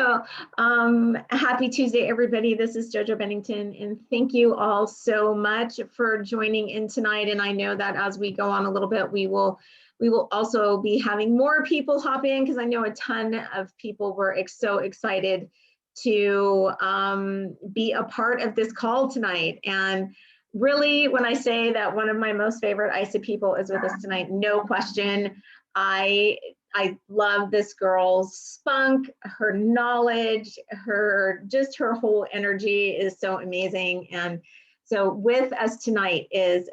So happy Tuesday, everybody. This is JoJo Bennington, and thank you all so much for joining in tonight. And I know that as we go on a little bit, we will also be having more people hop in, because I know a ton of people were so excited to be a part of this call tonight. And really, when I say that one of my most favorite ISA people is with us tonight, no question. I love this girl's spunk, her knowledge, her whole energy is so amazing. And so with us tonight is,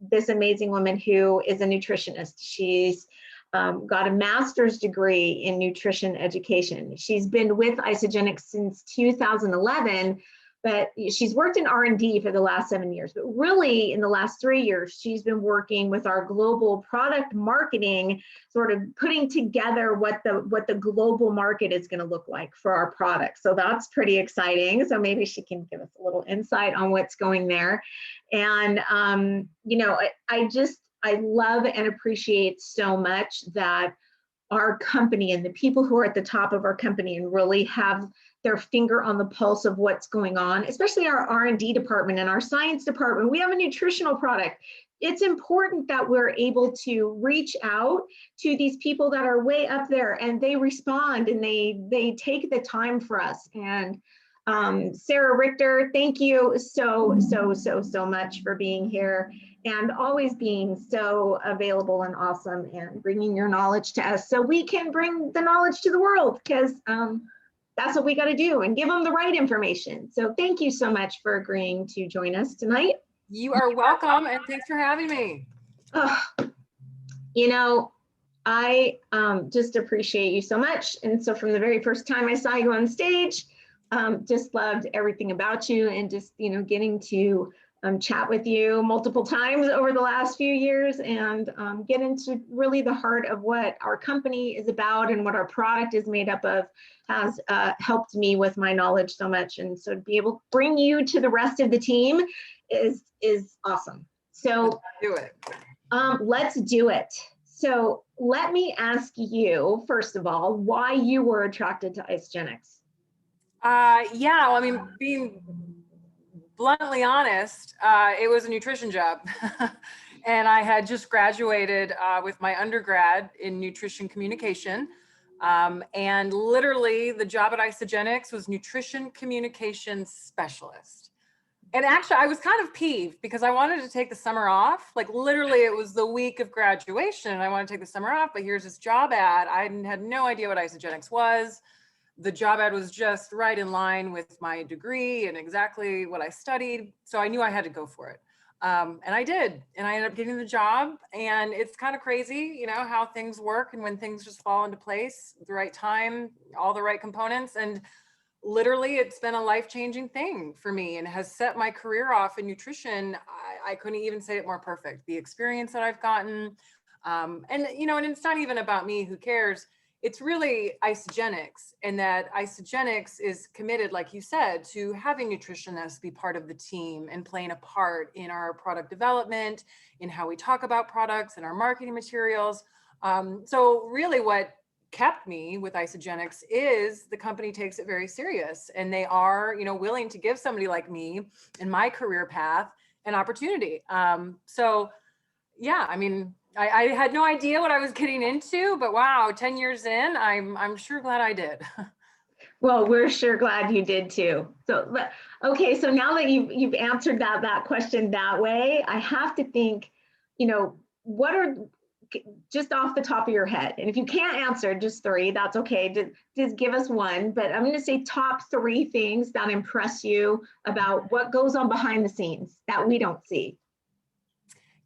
this amazing woman who is a nutritionist. She's got a master's degree in nutrition education. She's been with Isagenix since 2011, but she's worked in R&D for the last 7 years. But really, in the last 3 years, she's been working with our global product marketing, sort of putting together what the global market is going to look like for our products. So that's pretty exciting. So maybe she can give us a little insight on what's going there. And I love and appreciate so much that our company and the people who are at the top of our company and really have their finger on the pulse of what's going on, especially our R&D department and our science department. We have a nutritional product. It's important that we're able to reach out to these people that are way up there, and they respond and they take the time for us. And Sara Richter, thank you so much for being here and always being so available and awesome and bringing your knowledge to us so we can bring the knowledge to the world, because that's what we got to do, and give them the right information. So thank you so much for agreeing to join us tonight. You are welcome, and thanks for having me. I just appreciate you so much. And so from the very first time I saw you on stage, just loved everything about you, and just, getting to chat with you multiple times over the last few years, and get into really the heart of what our company is about and what our product is made up of has helped me with my knowledge so much. And so to be able to bring you to the rest of the team is awesome. So let's do it. So let me ask you, first of all, why you were attracted to Isagenix. Being bluntly honest, it was a nutrition job. And I had just graduated with my undergrad in nutrition communication. And literally the job at Isagenix was nutrition communication specialist. And actually I was kind of peeved because I wanted to take the summer off. Like literally it was the week of graduation and I wanted to take the summer off, but here's this job ad. I had no idea what Isagenix was. The job ad was just right in line with my degree and exactly what I studied. So I knew I had to go for it. And I did, and I ended up getting the job. And it's kind of crazy, how things work and when things just fall into place at the right time, all the right components. And literally it's been a life-changing thing for me and has set my career off in nutrition. I couldn't even say it more perfect. The experience that I've gotten, and it's not even about me, who cares? It's really Isagenix, and that Isagenix is committed, like you said, to having nutritionists be part of the team and playing a part in our product development, in how we talk about products and our marketing materials. So really what kept me with Isagenix is the company takes it very serious, and they are, willing to give somebody like me in my career path an opportunity. I had no idea what I was getting into, but wow, 10 years in, I'm sure glad I did. Well, we're sure glad you did too. So, okay, so now that you've answered that question that way, I have to think, what are, just off the top of your head, and if you can't answer just 3, that's okay, just give us one, but I'm going to say top 3 things that impress you about what goes on behind the scenes that we don't see.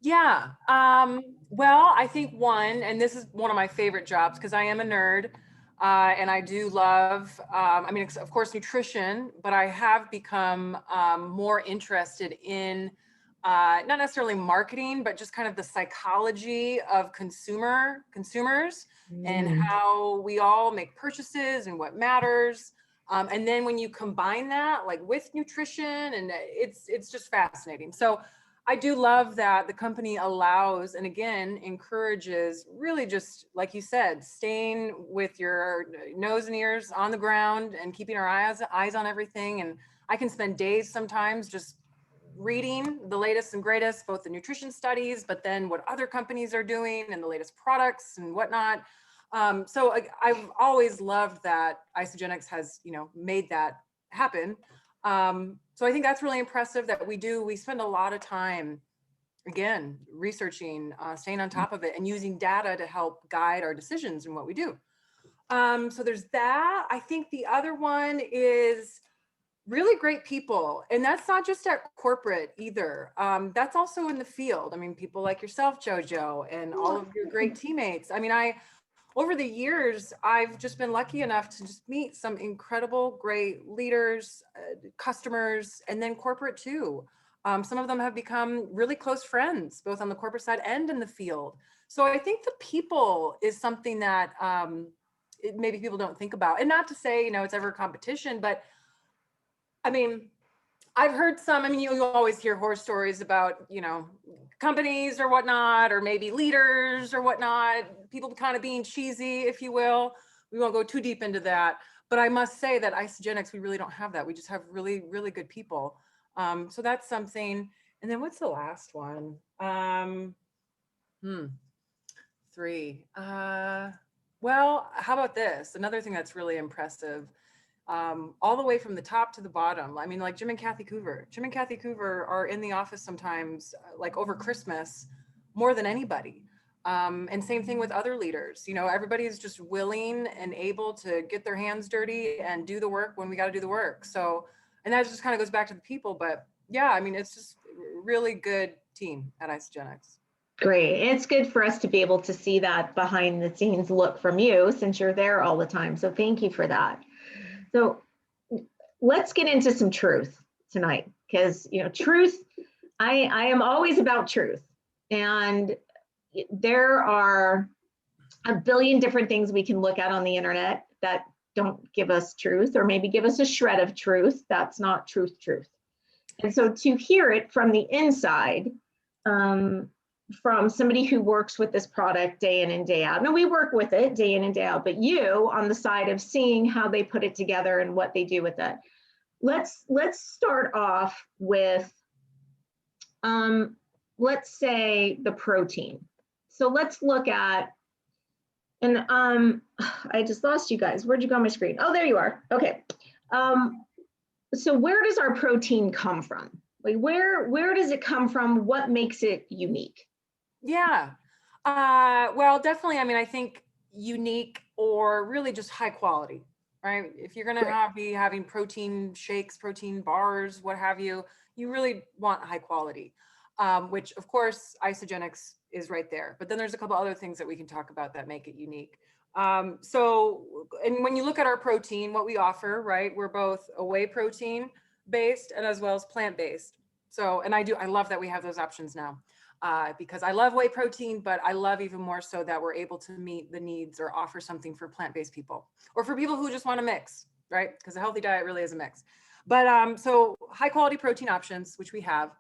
Yeah. Well, I think one, and this is one of my favorite jobs because I am a nerd, and I do love, of course, nutrition, but I have become more interested in not necessarily marketing, but just kind of the psychology of consumers and how we all make purchases and what matters. And then when you combine that like with nutrition, and it's just fascinating. So I do love that the company allows and again encourages really just like you said, staying with your nose and ears on the ground and keeping our eyes on everything. And I can spend days sometimes just reading the latest and greatest, both the nutrition studies, but then what other companies are doing and the latest products and whatnot. So I've always loved that Isagenix has, made that happen. So I think that's really impressive that we spend a lot of time, again, researching, staying on top of it and using data to help guide our decisions in what we do. So there's that. I think the other one is really great people. And that's not just at corporate either. That's also in the field. I mean, people like yourself, JoJo, and all of your great teammates. I mean, over the years, I've just been lucky enough to just meet some incredible, great leaders, customers, and then corporate too. Some of them have become really close friends, both on the corporate side and in the field. So I think the people is something that maybe people don't think about. And not to say, it's ever a competition, but I mean, I've heard you always hear horror stories about, companies or whatnot, or maybe leaders or whatnot, people kind of being cheesy, if you will. We won't go too deep into that. But I must say that Isagenix, we really don't have that. We just have really, really good people. So that's something. And then what's the last one? 3. Well, how about this? Another thing that's really impressive. All the way from the top to the bottom. I mean, like Jim and Kathy Coover. Jim and Kathy Coover are in the office sometimes, like over Christmas, more than anybody. And same thing with other leaders. Everybody's just willing and able to get their hands dirty and do the work when we got to do the work. So, and that just kind of goes back to the people. But yeah, I mean, it's just a really good team at Isagenix. Great. It's good for us to be able to see that behind the scenes look from you since you're there all the time. So thank you for that. So let's get into some truth tonight, because truth, I am always about truth, and there are a billion different things we can look at on the internet that don't give us truth, or maybe give us a shred of truth that's not truth. And so to hear it from the inside, from somebody who works with this product day in and day out. No, we work with it day in and day out, but you on the side of seeing how they put it together and what they do with it. Let's start off with, let's say the protein. So let's look at, and I just lost you guys. Where'd you go on my screen? Oh, there you are. Okay. So where does our protein come from? Like where does it come from? What makes it unique? Yeah. Well, definitely. I mean, I think unique or really just high quality, right? If you're going to be having protein shakes, protein bars, what have you, you really want high quality, which of course Isagenix is right there. But then there's a couple other things that we can talk about that make it unique. So, and when you look at our protein, what we offer, right, we're both a whey protein based and as well as plant-based. So, and I love that we have those options now. Because I love whey protein, but I love even more so that we're able to meet the needs or offer something for plant-based people or for people who just want to mix, right? Because a healthy diet really is a mix. But so high quality protein options, which we have.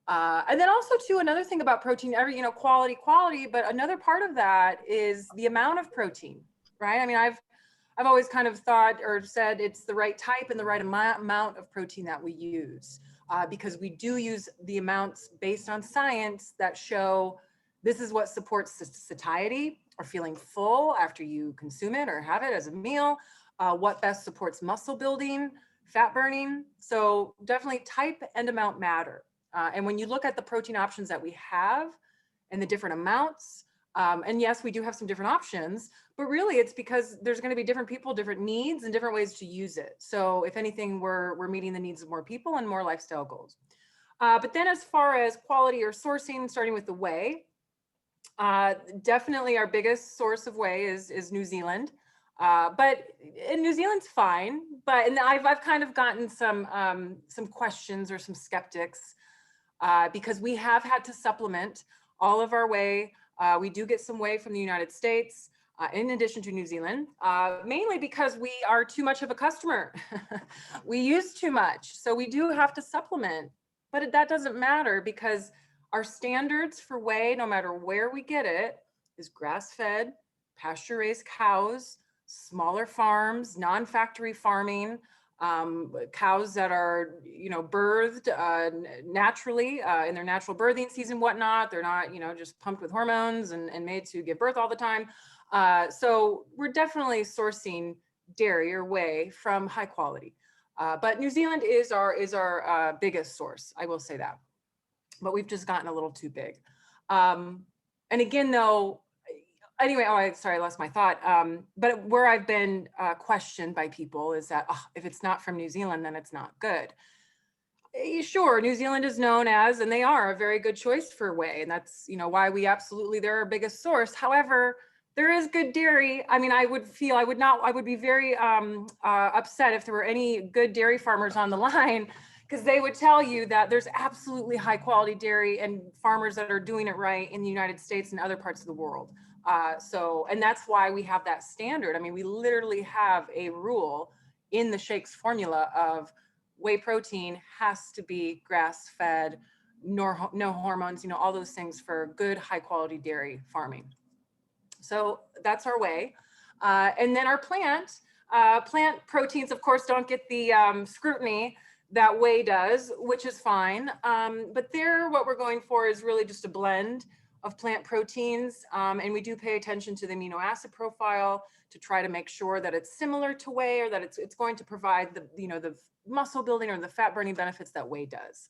And then also too, another thing about protein, quality, but another part of that is the amount of protein, right? I mean, I've always kind of thought or said it's the right type and the right amount of protein that we use. Because we do use the amounts based on science that show this is what supports satiety or feeling full after you consume it or have it as a meal, what best supports muscle building, fat burning. So definitely type and amount matter. And when you look at the protein options that we have and the different amounts, and yes, we do have some different options, but really it's because there's going to be different people, different needs and different ways to use it. So if anything, we're meeting the needs of more people and more lifestyle goals. But then as far as quality or sourcing, starting with the whey, definitely our biggest source of whey is New Zealand. But in New Zealand's fine, and I've kind of gotten some questions or some skeptics because we have had to supplement all of our whey. We do get some whey from the United States, in addition to New Zealand, mainly because we are too much of a customer. We use too much. So we do have to supplement, but that doesn't matter because Our standards for whey, no matter where we get it, is grass-fed, pasture-raised cows, smaller farms, non-factory farming, cows that are, birthed naturally in their natural birthing season, whatnot. They're not, just pumped with hormones and made to give birth all the time. So we're definitely sourcing dairy or whey from high quality. But New Zealand is our biggest source. I will say that. But we've just gotten a little too big. And again, though, anyway, sorry, I lost my thought. But where I've been questioned by people is that if it's not from New Zealand, then it's not good. Sure, New Zealand is known as, and they are a very good choice for whey. And that's, why they're our biggest source. However, there is good dairy. I mean, I would be very upset if there were any good dairy farmers on the line, because they would tell you that there's absolutely high quality dairy and farmers that are doing it right in the United States and other parts of the world. And that's why we have that standard. I mean, we literally have a rule in the shakes formula of whey protein has to be grass-fed, no hormones, all those things for good, high quality dairy farming. So that's our whey. And then our plant proteins, of course, don't get the scrutiny that whey does, which is fine. But what we're going for is really just a blend of plant proteins. And we do pay attention to the amino acid profile to try to make sure that it's similar to whey, or that it's going to provide the muscle building or the fat burning benefits that whey does.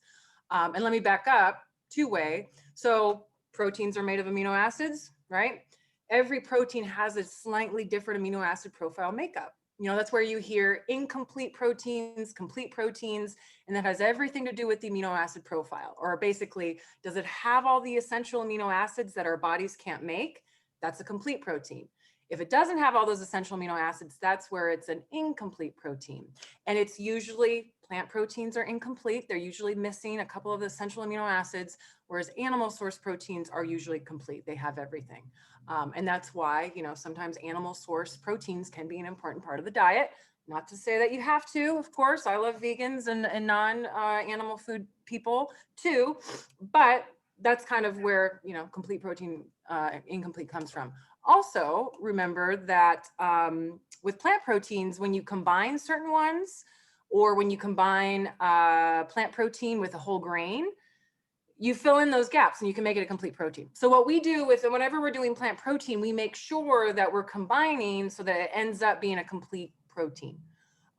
And let me back up to whey. So proteins are made of amino acids, right? Every protein has a slightly different amino acid profile makeup. That's where you hear incomplete proteins, complete proteins, and that has everything to do with the amino acid profile. Or basically, does it have all the essential amino acids that our bodies can't make? That's a complete protein. If it doesn't have all those essential amino acids, that's where it's an incomplete protein. And it's usually, plant proteins are incomplete. They're usually missing a couple of the essential amino acids, whereas animal source proteins are usually complete. They have everything. And that's why, sometimes animal source proteins can be an important part of the diet. Not to say that you have to, of course. I love vegans and non-animal food people too, but that's kind of where, complete protein, incomplete comes from. Also, remember that with plant proteins, when you combine certain ones, or when you combine plant protein with a whole grain, you fill in those gaps and you can make it a complete protein. So what we do whenever we're doing plant protein, we make sure that we're combining so that it ends up being a complete protein.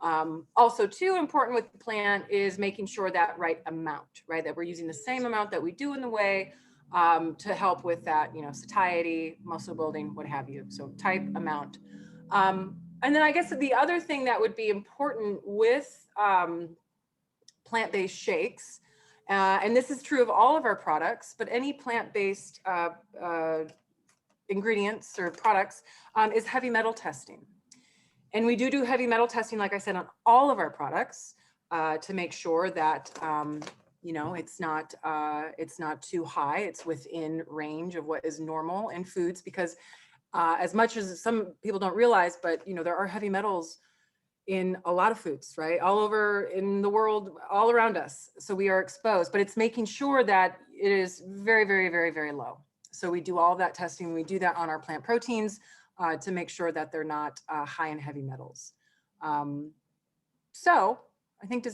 Also, too important with the plant is making sure that right amount, right? That we're using the same amount that we do in the whey to help with that, satiety, muscle building, what have you. So type, amount. And then I guess the other thing that would be important with plant-based shakes, and this is true of all of our products, but any plant-based ingredients or products is heavy metal testing. And we do heavy metal testing, like I said, on all of our products to make sure that it's not too high. It's within range of what is normal in foods, because as much as some people don't realize, but there are heavy metals in a lot of foods, right? All over in the world, all around us. So we are exposed, but it's making sure that it is very, very, very, very low. So we do all of that testing. We do that on our plant proteins to make sure that they're not high in heavy metals. So I think,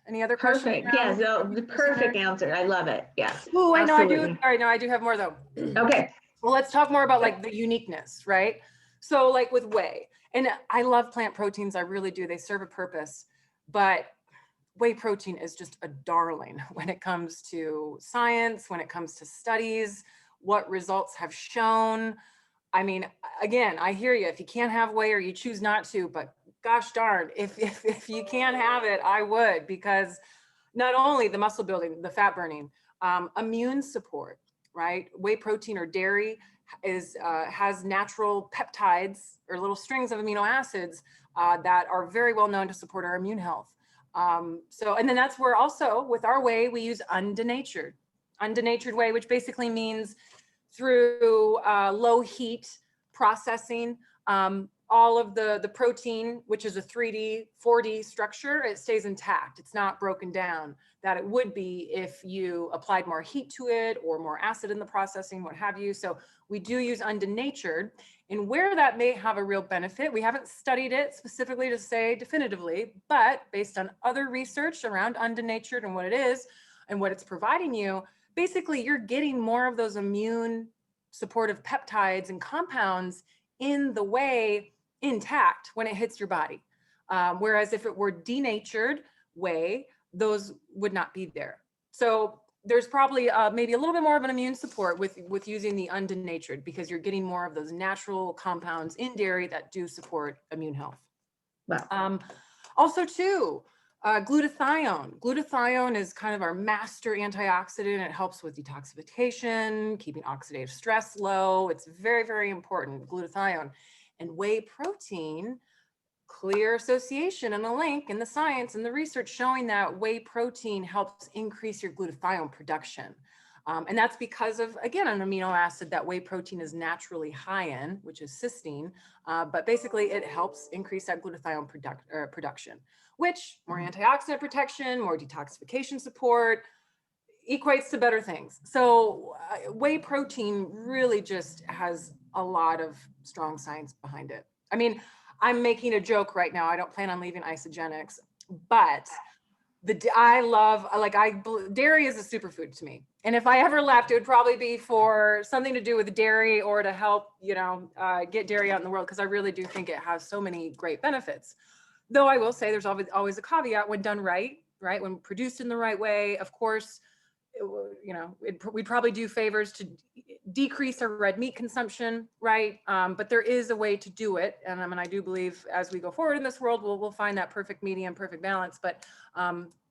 any other questions? Perfect. Yeah, so the perfect answer. I love it. Yes. Oh, I know I do. All right, no, I do have more though. Okay. Well, let's talk more about like the uniqueness, right? So like with whey, and I love plant proteins. I really do. They serve a purpose, but whey protein is just a darling when it comes to science, when it comes to studies, what results have shown. I mean, again, I hear you. If you can't have whey or you choose not to, but gosh darn, if you can't have it, I would, because not only the muscle building, the fat burning, immune support, right? Whey protein or dairy has natural peptides or little strings of amino acids that are very well known to support our immune health. And then that's where also with our whey, we use undenatured whey, which basically means through low heat processing. all of the protein, which is a 3D, 4D structure, it stays intact. It's not broken down that it would be if you applied more heat to it or more acid in the processing, what have you. So we do use undenatured, and where that may have a real benefit, we haven't studied it specifically to say definitively, but based on other research around undenatured and what it is and what it's providing you, basically you're getting more of those immune supportive peptides and compounds in the whey intact when it hits your body. Whereas if it were denatured whey, those would not be there. So there's probably maybe a little bit more of an immune support with using the undenatured, because you're getting more of those natural compounds in dairy that do support immune health. Wow. Also too, glutathione. Glutathione is kind of our master antioxidant. It helps with detoxification, keeping oxidative stress low. It's very, very important, glutathione. And whey protein, clear association and a link in the science and the research showing that whey protein helps increase your glutathione production. And that's because of, again, an amino acid that whey protein is naturally high in, which is cysteine. But basically it helps increase that glutathione production, which more antioxidant protection, more detoxification support, equates to better things. So whey protein really just has a lot of strong science behind it. I mean, I'm making a joke right now. I don't plan on leaving Isagenix, but dairy is a superfood to me. And if I ever left, it would probably be for something to do with dairy or to help, get dairy out in the world, because I really do think it has so many great benefits. Though I will say there's always a caveat when done right, when produced in the right way. Of course, we'd probably do favors to decrease our red meat consumption, right? But there is a way to do it. And I do believe as we go forward in this world, we'll find that perfect medium, perfect balance. But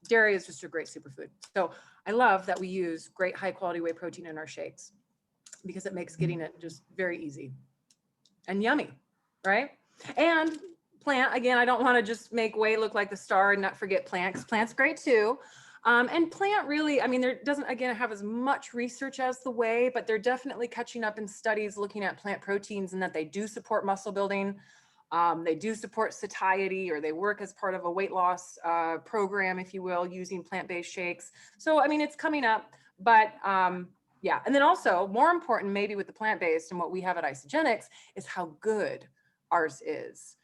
dairy is just a great superfood. So I love that we use great high quality whey protein in our shakes, because it makes getting it just very easy and yummy, right? And plant, again, I don't want to just make whey look like the star and not forget plant, because plant's great too. And plant really, there doesn't, again, have as much research as the whey, but they're definitely catching up in studies looking at plant proteins, and that they do support muscle building. They do support satiety, or they work as part of a weight loss program, if you will, using plant-based shakes. So, it's coming up, but yeah. And then also more important, maybe with the plant-based and what we have at Isagenix, is how good ours is.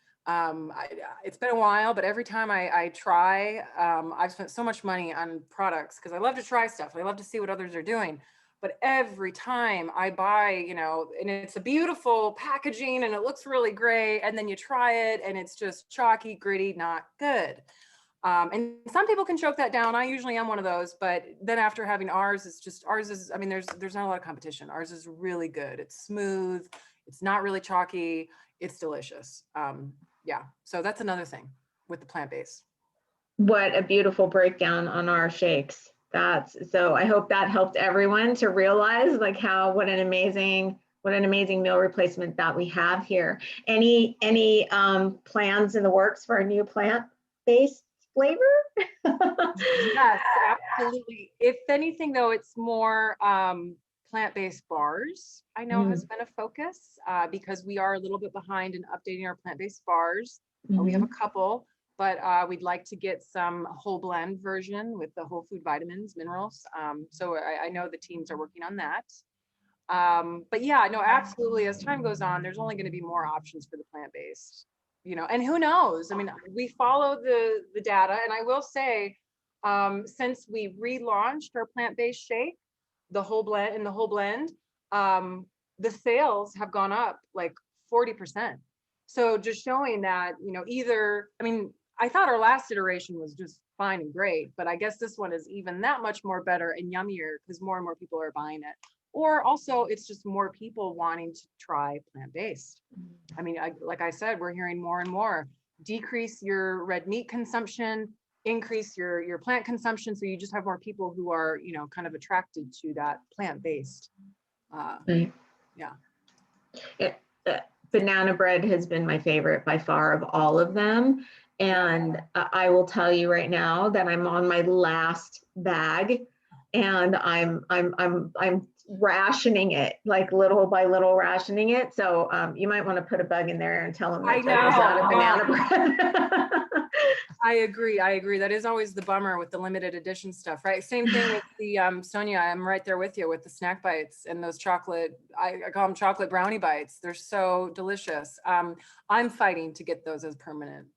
It's been a while, but every time I try, I've spent so much money on products because I love to try stuff. I love to see what others are doing. But every time I buy, and it's a beautiful packaging and it looks really great, and then you try it and it's just chalky, gritty, not good. And some people can choke that down. I usually am one of those, but then after having ours, there's not a lot of competition. Ours is really good. It's smooth. It's not really chalky. It's delicious. Yeah, so that's another thing with the plant-based. What a beautiful breakdown on our shakes. So I hope that helped everyone to realize what an amazing meal replacement that we have here. Any plans in the works for a new plant-based flavor? Yes, absolutely. If anything though, it's more plant-based bars, I know has been a focus because we are a little bit behind in updating our plant-based bars. We have a couple, but we'd like to get some whole blend version with the whole food vitamins, minerals. So I know the teams are working on that. But yeah, no, absolutely. As time goes on, there's only going to be more options for the plant-based, and who knows? We follow the data, and I will say, since we relaunched our plant-based shake, the whole blend, the sales have gone up like 40%. So just showing that, I thought our last iteration was just fine and great, but I guess this one is even that much more better and yummier because more and more people are buying it. Or also it's just more people wanting to try plant-based. Like I said, we're hearing more and more, decrease your red meat consumption, increase your plant consumption. So you just have more people who are, kind of attracted to that plant-based. Right. Yeah. Banana bread has been my favorite by far of all of them. And I will tell you right now that I'm on my last bag, and I'm rationing it, like little by little rationing it. So you might want to put a bug in there and tell them that Jojo's out of banana bread. I agree. That is always the bummer with the limited edition stuff, right? Same thing with the Sonia, I'm right there with you with the snack bites and those chocolate, I call them chocolate brownie bites. They're so delicious. I'm fighting to get those as permanent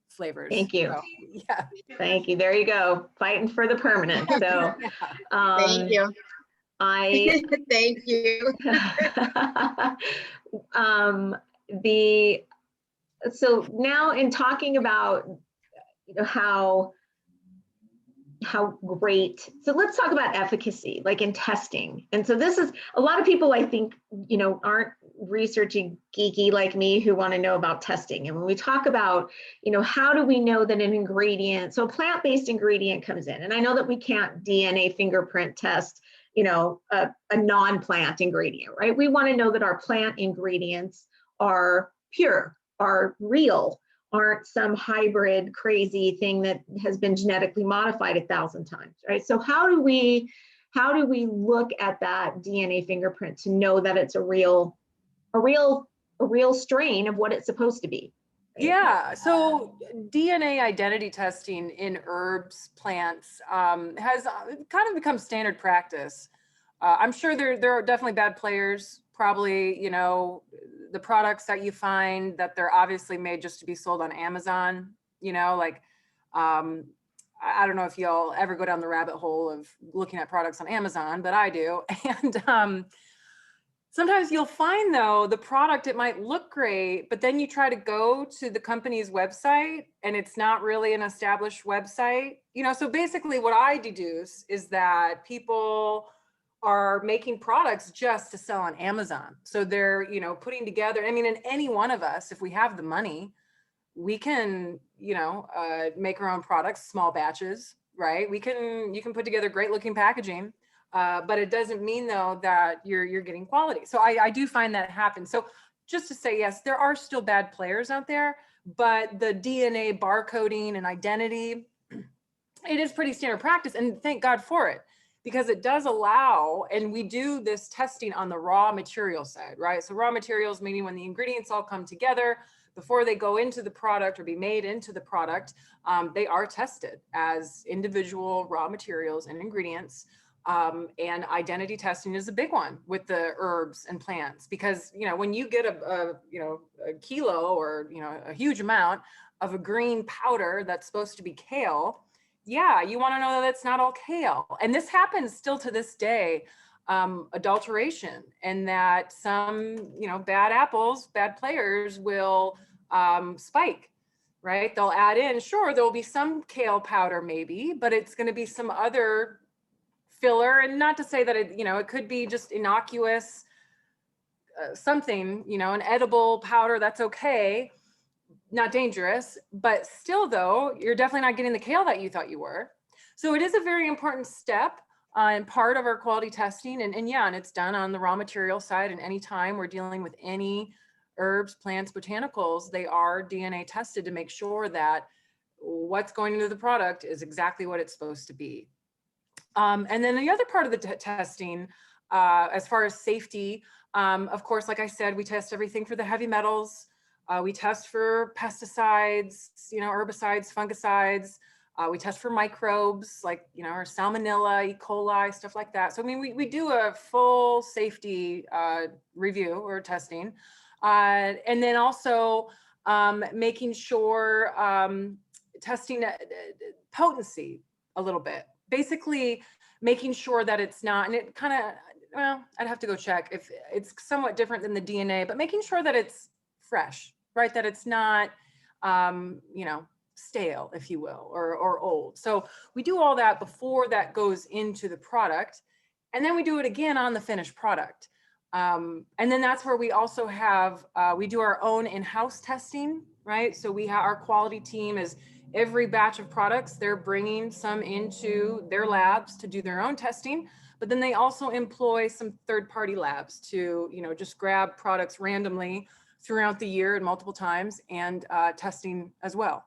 flavors. Thank you. So, yeah. Thank you. There you go. Fighting for the permanent. So Thank you. Thank you. So now in talking about how great, so let's talk about efficacy, like in testing. And so this is, a lot of people I think, aren't researching geeky like me who want to know about testing. And when we talk about, how do we know that an ingredient, so a plant-based ingredient comes in, and I know that we can't DNA fingerprint test, a non-plant ingredient, right? We want to know that our plant ingredients are pure, are real, aren't some hybrid crazy thing that has been genetically modified 1,000 times, right? So how do we look at that DNA fingerprint to know that it's a real strain of what it's supposed to be? Right? Yeah, so DNA identity testing in herbs, plants, has kind of become standard practice. I'm sure there are definitely bad players, probably, the products that you find that they're obviously made just to be sold on Amazon, like, I don't know if y'all ever go down the rabbit hole of looking at products on Amazon, but I do. And sometimes you'll find though, the product, it might look great, but then you try to go to the company's website and it's not really an established website. So basically what I deduce is that people are making products just to sell on Amazon. So they're, putting together, I mean, in any one of us, if we have the money, we can, make our own products, small batches, right? You can put together great looking packaging, but it doesn't mean though that you're getting quality. So I do find that happens. So just to say, yes, there are still bad players out there, but the DNA barcoding and identity, it is pretty standard practice, and thank God for it, because it does allow, and we do this testing on the raw material side, right? So raw materials, meaning when the ingredients all come together, before they go into the product or be made into the product, they are tested as individual raw materials and ingredients. And identity testing is a big one with the herbs and plants, because, when you get a kilo or, a huge amount of a green powder that's supposed to be kale, yeah, you want to know that it's not all kale. And this happens still to this day, adulteration, and that some, bad apples, bad players will spike, right? They'll add in, sure, there'll be some kale powder maybe, but it's going to be some other filler. And not to say that it could be just innocuous, something, an edible powder, that's okay. Not dangerous, but still though, you're definitely not getting the kale that you thought you were. So it is a very important step and part of our quality testing. And it's done on the raw material side. And anytime we're dealing with any herbs, plants, botanicals, they are DNA tested to make sure that what's going into the product is exactly what it's supposed to be. And then the other part of the testing, as far as safety, of course, like I said, we test everything for the heavy metals. We test for pesticides, herbicides, fungicides. We test for microbes like, our salmonella, E. coli, stuff like that. So, I mean, we do a full safety review or testing. And then also making sure, testing potency a little bit. Basically making sure that it's not, and it kind of, well, I'd have to go check if it's somewhat different than the DNA, but making sure that it's fresh, right? That it's not, stale, if you will, or old. So we do all that before that goes into the product. And then we do it again on the finished product. And then that's where we also have, we do our own in-house testing, right? So our quality team is every batch of products, they're bringing some into their labs to do their own testing, but then they also employ some third-party labs to, just grab products randomly throughout the year and multiple times, and testing as well.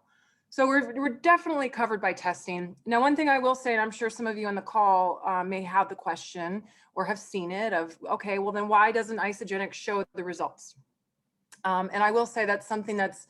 So we're definitely covered by testing. Now, one thing I will say, and I'm sure some of you on the call may have the question or have seen it of, okay, well then why doesn't Isagenix show the results? And I will say that's something that's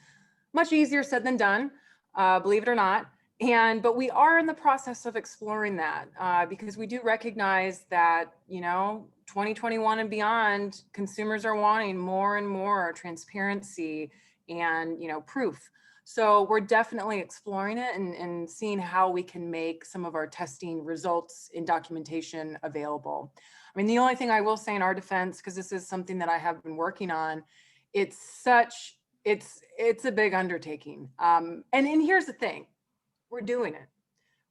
much easier said than done, believe it or not. But we are in the process of exploring that because we do recognize that, 2021 and beyond, consumers are wanting more and more transparency and, proof. So we're definitely exploring it and seeing how we can make some of our testing results in documentation available. I mean, the only thing I will say in our defense, because this is something that I have been working on, it's a big undertaking. And here's the thing, we're doing it.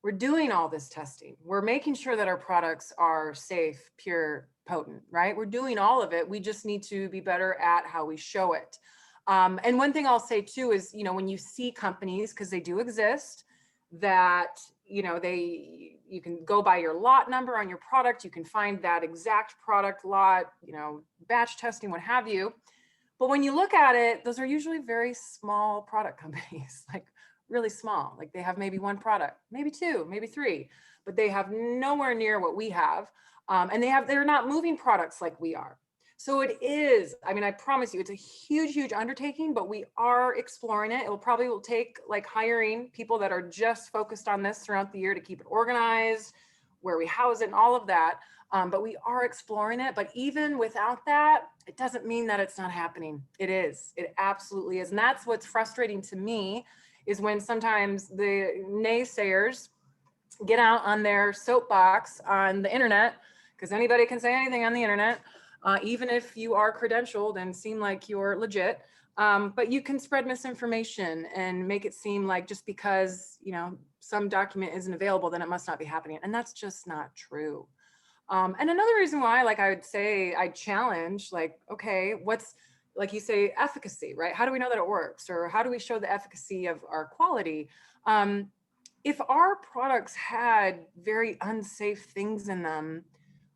We're doing all this testing. We're making sure that our products are safe, pure, potent, right? We're doing all of it. We just need to be better at how we show it. And one thing I'll say too is, when you see companies, because they do exist, that, you can go by your lot number on your product, you can find that exact product lot, batch testing, what have you. But when you look at it, those are usually very small product companies, like really small, like they have maybe one product, maybe two, maybe three, but they have nowhere near what we have. And they're not moving products like we are. So it is, I promise you, it's a huge, huge undertaking, but we are exploring it. Will take like hiring people that are just focused on this throughout the year to keep it organized, where we house it and all of that. But we are exploring it. But even without that, it doesn't mean that it's not happening. It is. It absolutely is. And that's what's frustrating to me is when sometimes the naysayers get out on their soapbox on the internet, because anybody can say anything on the internet, even if you are credentialed and seem like you're legit. But you can spread misinformation and make it seem like just because, some document isn't available, then it must not be happening. And that's just not true. And another reason why, I would say I challenge, okay, what's, like you say, efficacy, right? How do we know that it works? Or how do we show the efficacy of our quality? If our products had very unsafe things in them,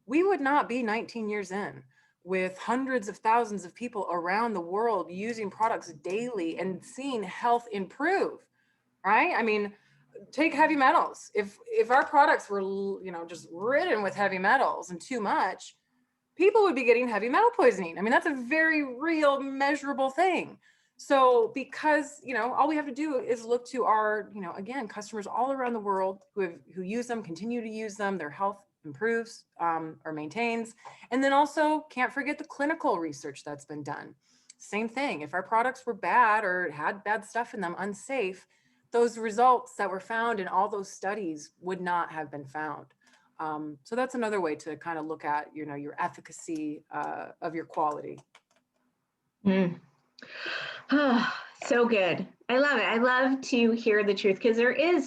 we would not be 19 years in with hundreds of thousands of people around the world using products daily and seeing health improve, right? Take heavy metals. If our products were, just ridden with heavy metals and too much, people would be getting heavy metal poisoning. That's a very real, measurable thing. So because, all we have to do is look to our, again, customers all around the world who use them, continue to use them, their health improves or maintains. And then also can't forget the clinical research that's been done. Same thing. If our products were bad or had bad stuff in them, unsafe, those results that were found in all those studies would not have been found. So that's another way to kind of look at, your efficacy of your quality. So good. I love it. I love to hear the truth because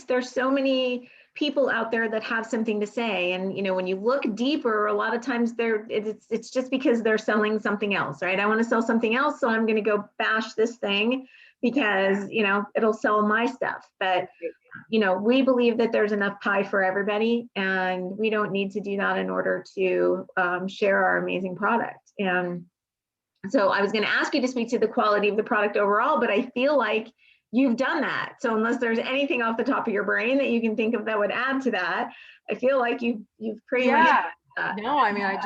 there's so many people out there that have something to say. And, when you look deeper, a lot of times it's just because they're selling something else, right? I want to sell something else, so I'm going to go bash this thing because, it'll sell my stuff. But, we believe that there's enough pie for everybody, and we don't need to do that in order to share our amazing product. And so I was going to ask you to speak to the quality of the product overall, but I feel like you've done that. So unless there's anything off the top of your brain that you can think of that would add to that, I feel like you've pretty much done that. No, I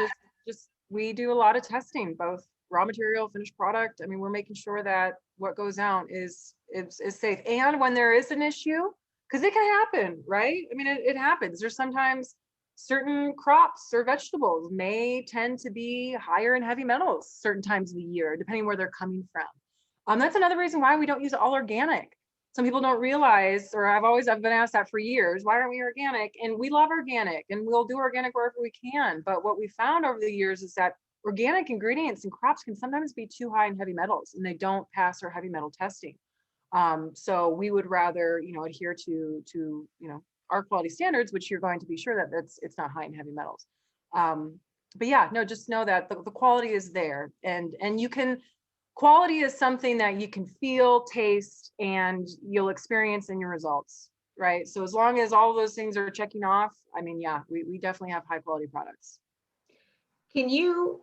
just we do a lot of testing, both raw material, finished product. We're making sure that what goes out is safe. And when there is an issue, because it can happen, right? It happens. There's sometimes certain crops or vegetables may tend to be higher in heavy metals certain times of the year, depending where they're coming from. That's another reason why we don't use all organic. Some people don't realize, or I've been asked that for years, why aren't we organic? And we love organic and we'll do organic wherever we can. But what we found over the years is that organic ingredients and crops can sometimes be too high in heavy metals and they don't pass our heavy metal testing. So we would rather, adhere to our quality standards, which you're going to be sure that it's not high in heavy metals. But yeah, no, just know that the quality is there, and quality is something that you can feel, taste, and you'll experience in your results, right? So as long as all of those things are checking off, yeah, we definitely have high quality products. Can you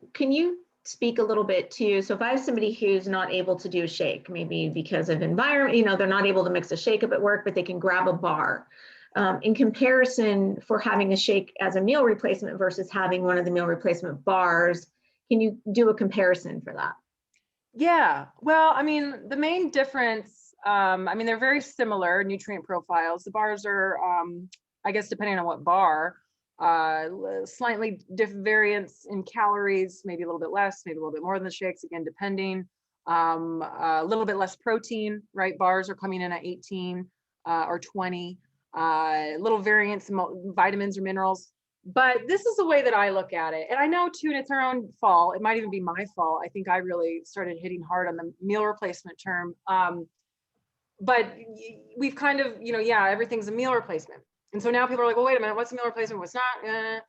speak a little bit to, so if I have somebody who's not able to do a shake, maybe because of environment, they're not able to mix a shake up at work, but they can grab a bar. In comparison, for having a shake as a meal replacement versus having one of the meal replacement bars, can you do a comparison for that? Yeah, well, I mean, the main difference, they're very similar nutrient profiles. The bars are, I guess, depending on what bar, slightly different variance in calories, maybe a little bit less, maybe a little bit more than the shakes, again, depending. A little bit less protein, right? Bars are coming in at 18 or 20. Little variance in vitamins or minerals. But this is the way that I look at it. And I know too, and it's our own fault. It might even be my fault. I think I really started hitting hard on the meal replacement term. But we've kind of, everything's a meal replacement. And so now people are like, well, wait a minute, what's a meal replacement? What's not?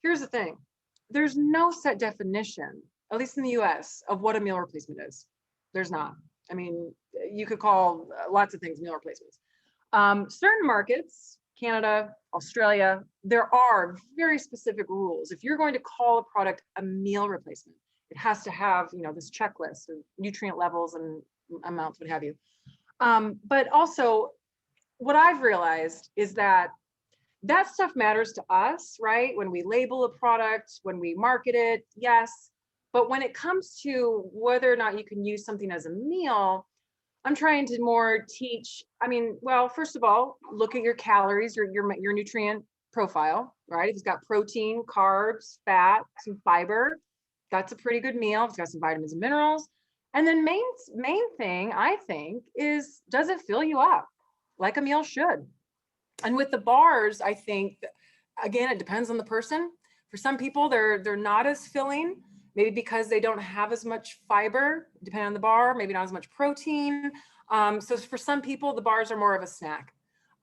Here's the thing. There's no set definition, at least in the US, of what a meal replacement is. There's not. I mean, you could call lots of things meal replacements. Certain markets, Canada, Australia, there are very specific rules. If you're going to call a product a meal replacement, it has to have, this checklist of nutrient levels and amounts, what have you. But also, what I've realized is that stuff matters to us, right? When we label a product, when we market it, yes. But when it comes to whether or not you can use something as a meal, I'm trying to more teach, well, first of all, look at your calories, your nutrient profile, right? If it's got protein, carbs, fat, some fiber, that's a pretty good meal. If it's got some vitamins and minerals. And then main thing, I think, is, does it fill you up like a meal should? And with the bars, I think, again, it depends on the person. For some people, they're not as filling, maybe because they don't have as much fiber, depending on the bar, maybe not as much protein. So for some people, the bars are more of a snack.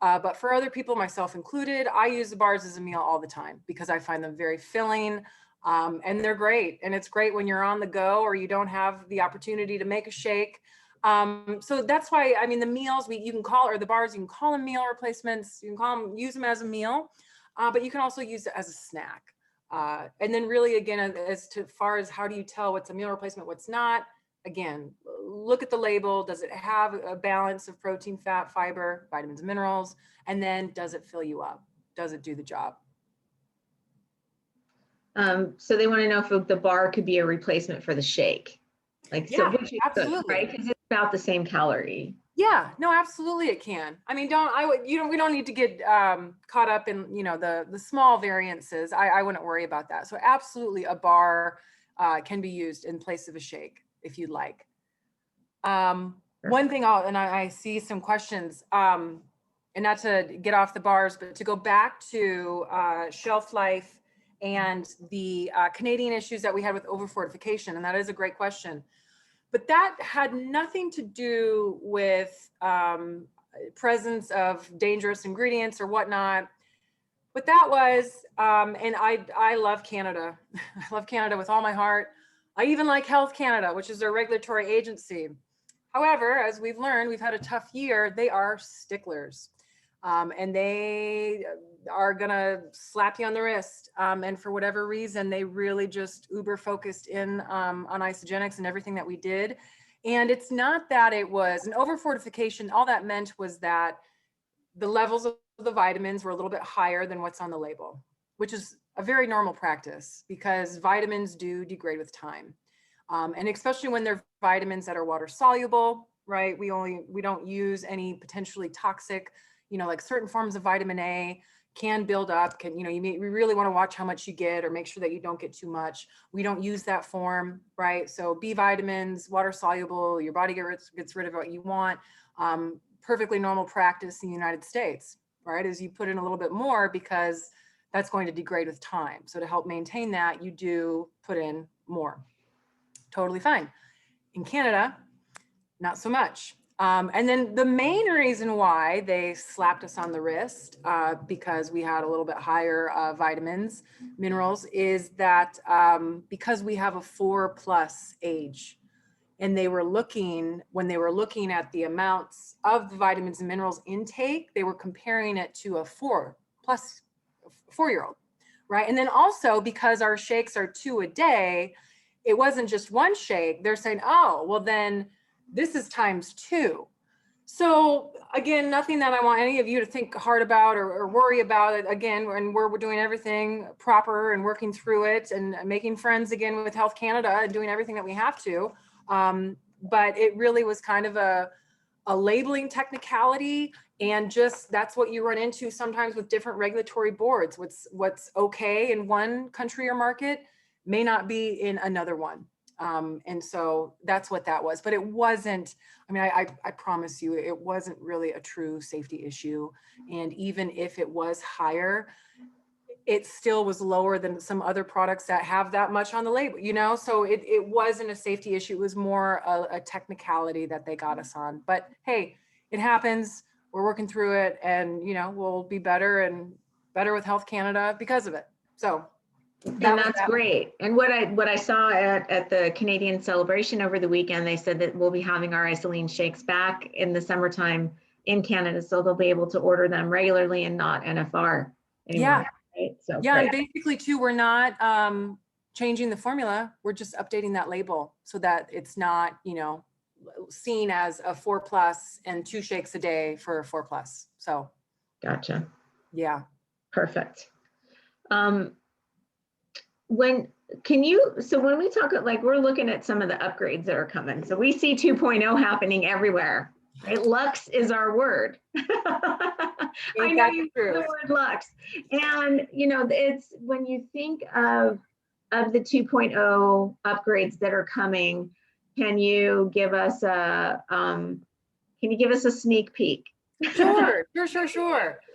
But for other people, myself included, I use the bars as a meal all the time because I find them very filling, and they're great. And it's great when you're on the go or you don't have the opportunity to make a shake. So that's why, the meals you can call, or the bars, you can call them meal replacements. You can use them as a meal, but you can also use it as a snack. And then really, again, as far as how do you tell what's a meal replacement, what's not, again, look at the label. Does it have a balance of protein, fat, fiber, vitamins, and minerals? And then does it fill you up? Does it do the job? So they want to know if the bar could be a replacement for the shake. Yeah, absolutely. Right? Because it's about the same calorie. Yeah, no, absolutely it can. We don't need to get caught up in, the small variances. I wouldn't worry about that. So absolutely a bar can be used in place of a shake if you'd like. One thing I see some questions, and not to get off the bars, but to go back to shelf life and the Canadian issues that we had with overfortification. And that is a great question. But that had nothing to do with presence of dangerous ingredients or whatnot. But that was, and I love Canada. I love Canada with all my heart. I even like Health Canada, which is their regulatory agency. However, as we've learned, we've had a tough year. They are sticklers. And they are gonna slap you on the wrist. And for whatever reason, they really just uber focused in on Isagenix and everything that we did. And it's not that it was an overfortification. All that meant was that the levels of the vitamins were a little bit higher than what's on the label, which is a very normal practice because vitamins do degrade with time. And especially when they're vitamins that are water soluble, right? We don't use any potentially toxic, like certain forms of vitamin A can build up, we really want to watch how much you get or make sure that you don't get too much. We don't use that form, right? So B vitamins, water soluble, your body gets rid of what you want. Perfectly normal practice in the United States, right? Is you put in a little bit more because that's going to degrade with time. So to help maintain that, you do put in more. Totally fine. In Canada, not so much. And then the main reason why they slapped us on the wrist, because we had a little bit higher vitamins, minerals, is that because we have a 4+ age, and when they were looking at the amounts of the vitamins and minerals intake, they were comparing it to a 4-year-old, right? And then also because our shakes are 2 a day, it wasn't just one shake. They're saying, oh, well then this is times 2. So again, nothing that I want any of you to think hard about or worry about it again, when we're doing everything proper and working through it and making friends again with Health Canada and doing everything that we have to. But it really was kind of a labeling technicality, and just that's what you run into sometimes with different regulatory boards. What's okay in one country or market may not be in another one. And so that's what that was, but it wasn't, I mean, I promise you, it wasn't really a true safety issue. And even if it was higher, it still was lower than some other products that have that much on the label, you know? So it wasn't a safety issue. It was more a technicality that they got us on, but hey, it happens. We're working through it, and, you know, we'll be better and better with Health Canada because of it. So and that's great. And what I saw at the Canadian celebration over the weekend, they said that we'll be having our isolene shakes back in the summertime in Canada, so they'll be able to order them regularly and not NFR anymore. Yeah. Right? So yeah, great. and basically too, we're not changing the formula. We're just updating that label so that it's not, you know, seen as a 4+ and 2 shakes a day for a 4+. So Gotcha. yeah. Perfect. When we talk, like, we're looking at some of the upgrades that are coming. So we see 2.0 happening everywhere, right? Lux is our word. I know you know the word Lux. And, you know, it's when you think of the 2.0 upgrades that are coming, can you give us a sneak peek? Sure.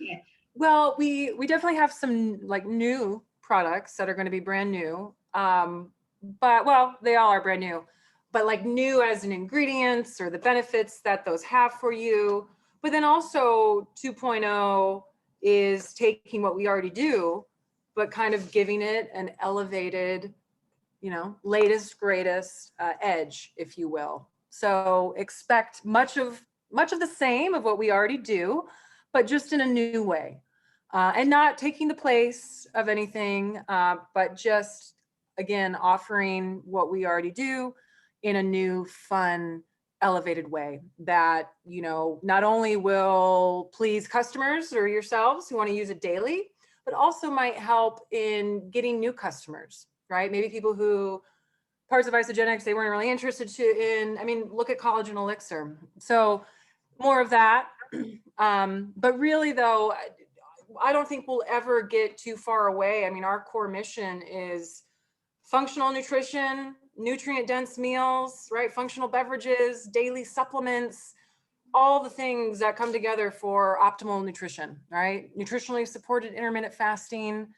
Yeah. Well, we definitely have some like new products that are going to be brand new. But well, they all are brand new, but like new as in ingredients or the benefits that those have for you. But then also 2.0 is taking what we already do, but kind of giving it an elevated, you know, latest, greatest edge, if you will. So expect much of the same of what we already do, but just in a new way. And not taking the place of anything, but just, again, offering what we already do in a new, fun, elevated way that, you know, not only will please customers or yourselves who want to use it daily, but also might help in getting new customers, right? Maybe people who parts of Isogenex they weren't really interested in. I mean, look at Collagen Elixir. So more of that. But really though, I don't think we'll ever get too far away. I mean, our core mission is functional nutrition, nutrient dense meals, right? Functional beverages, daily supplements, all the things that come together for optimal nutrition, right? Nutritionally supported intermittent fasting.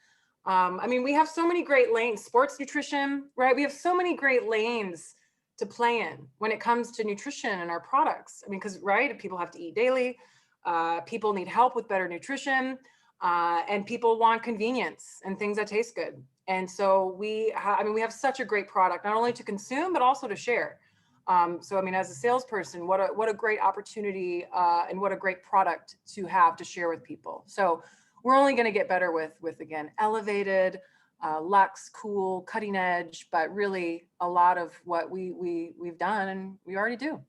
I mean, we have so many great lanes, sports nutrition, right? We have so many great lanes to play in when it comes to nutrition and our products. I mean, because, right, people have to eat daily, people need help with better nutrition, and people want convenience and things that taste good. And so we have such a great product, not only to consume, but also to share. So, I mean, as a salesperson, what a great opportunity and what a great product to have to share with people. So we're only going to get better with again, elevated, luxe, cool, cutting edge, but really a lot of what we've done and we already do.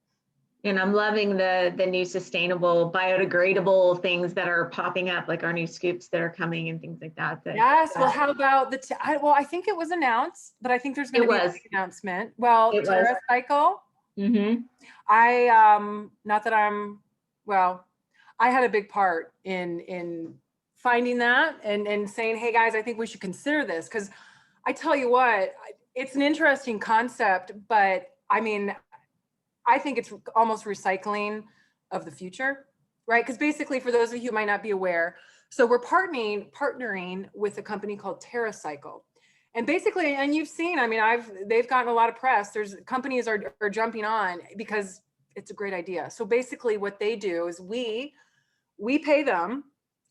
And I'm loving the new sustainable, biodegradable things that are popping up, like our new scoops that are coming and things like that. Yes. Well, how about I think it was announced, but I think there's going to be a big announcement. Well, Terracycle. Mm-hmm. I had a big part in finding that and saying, hey guys, I think we should consider this, because I tell you what, it's an interesting concept, but I mean, I think it's almost recycling of the future, right? Because basically, for those of you who might not be aware, so we're partnering with a company called Terracycle. And basically, and you've seen, I mean, they've gotten a lot of press. There's companies are jumping on because it's a great idea. So basically what they do is we pay them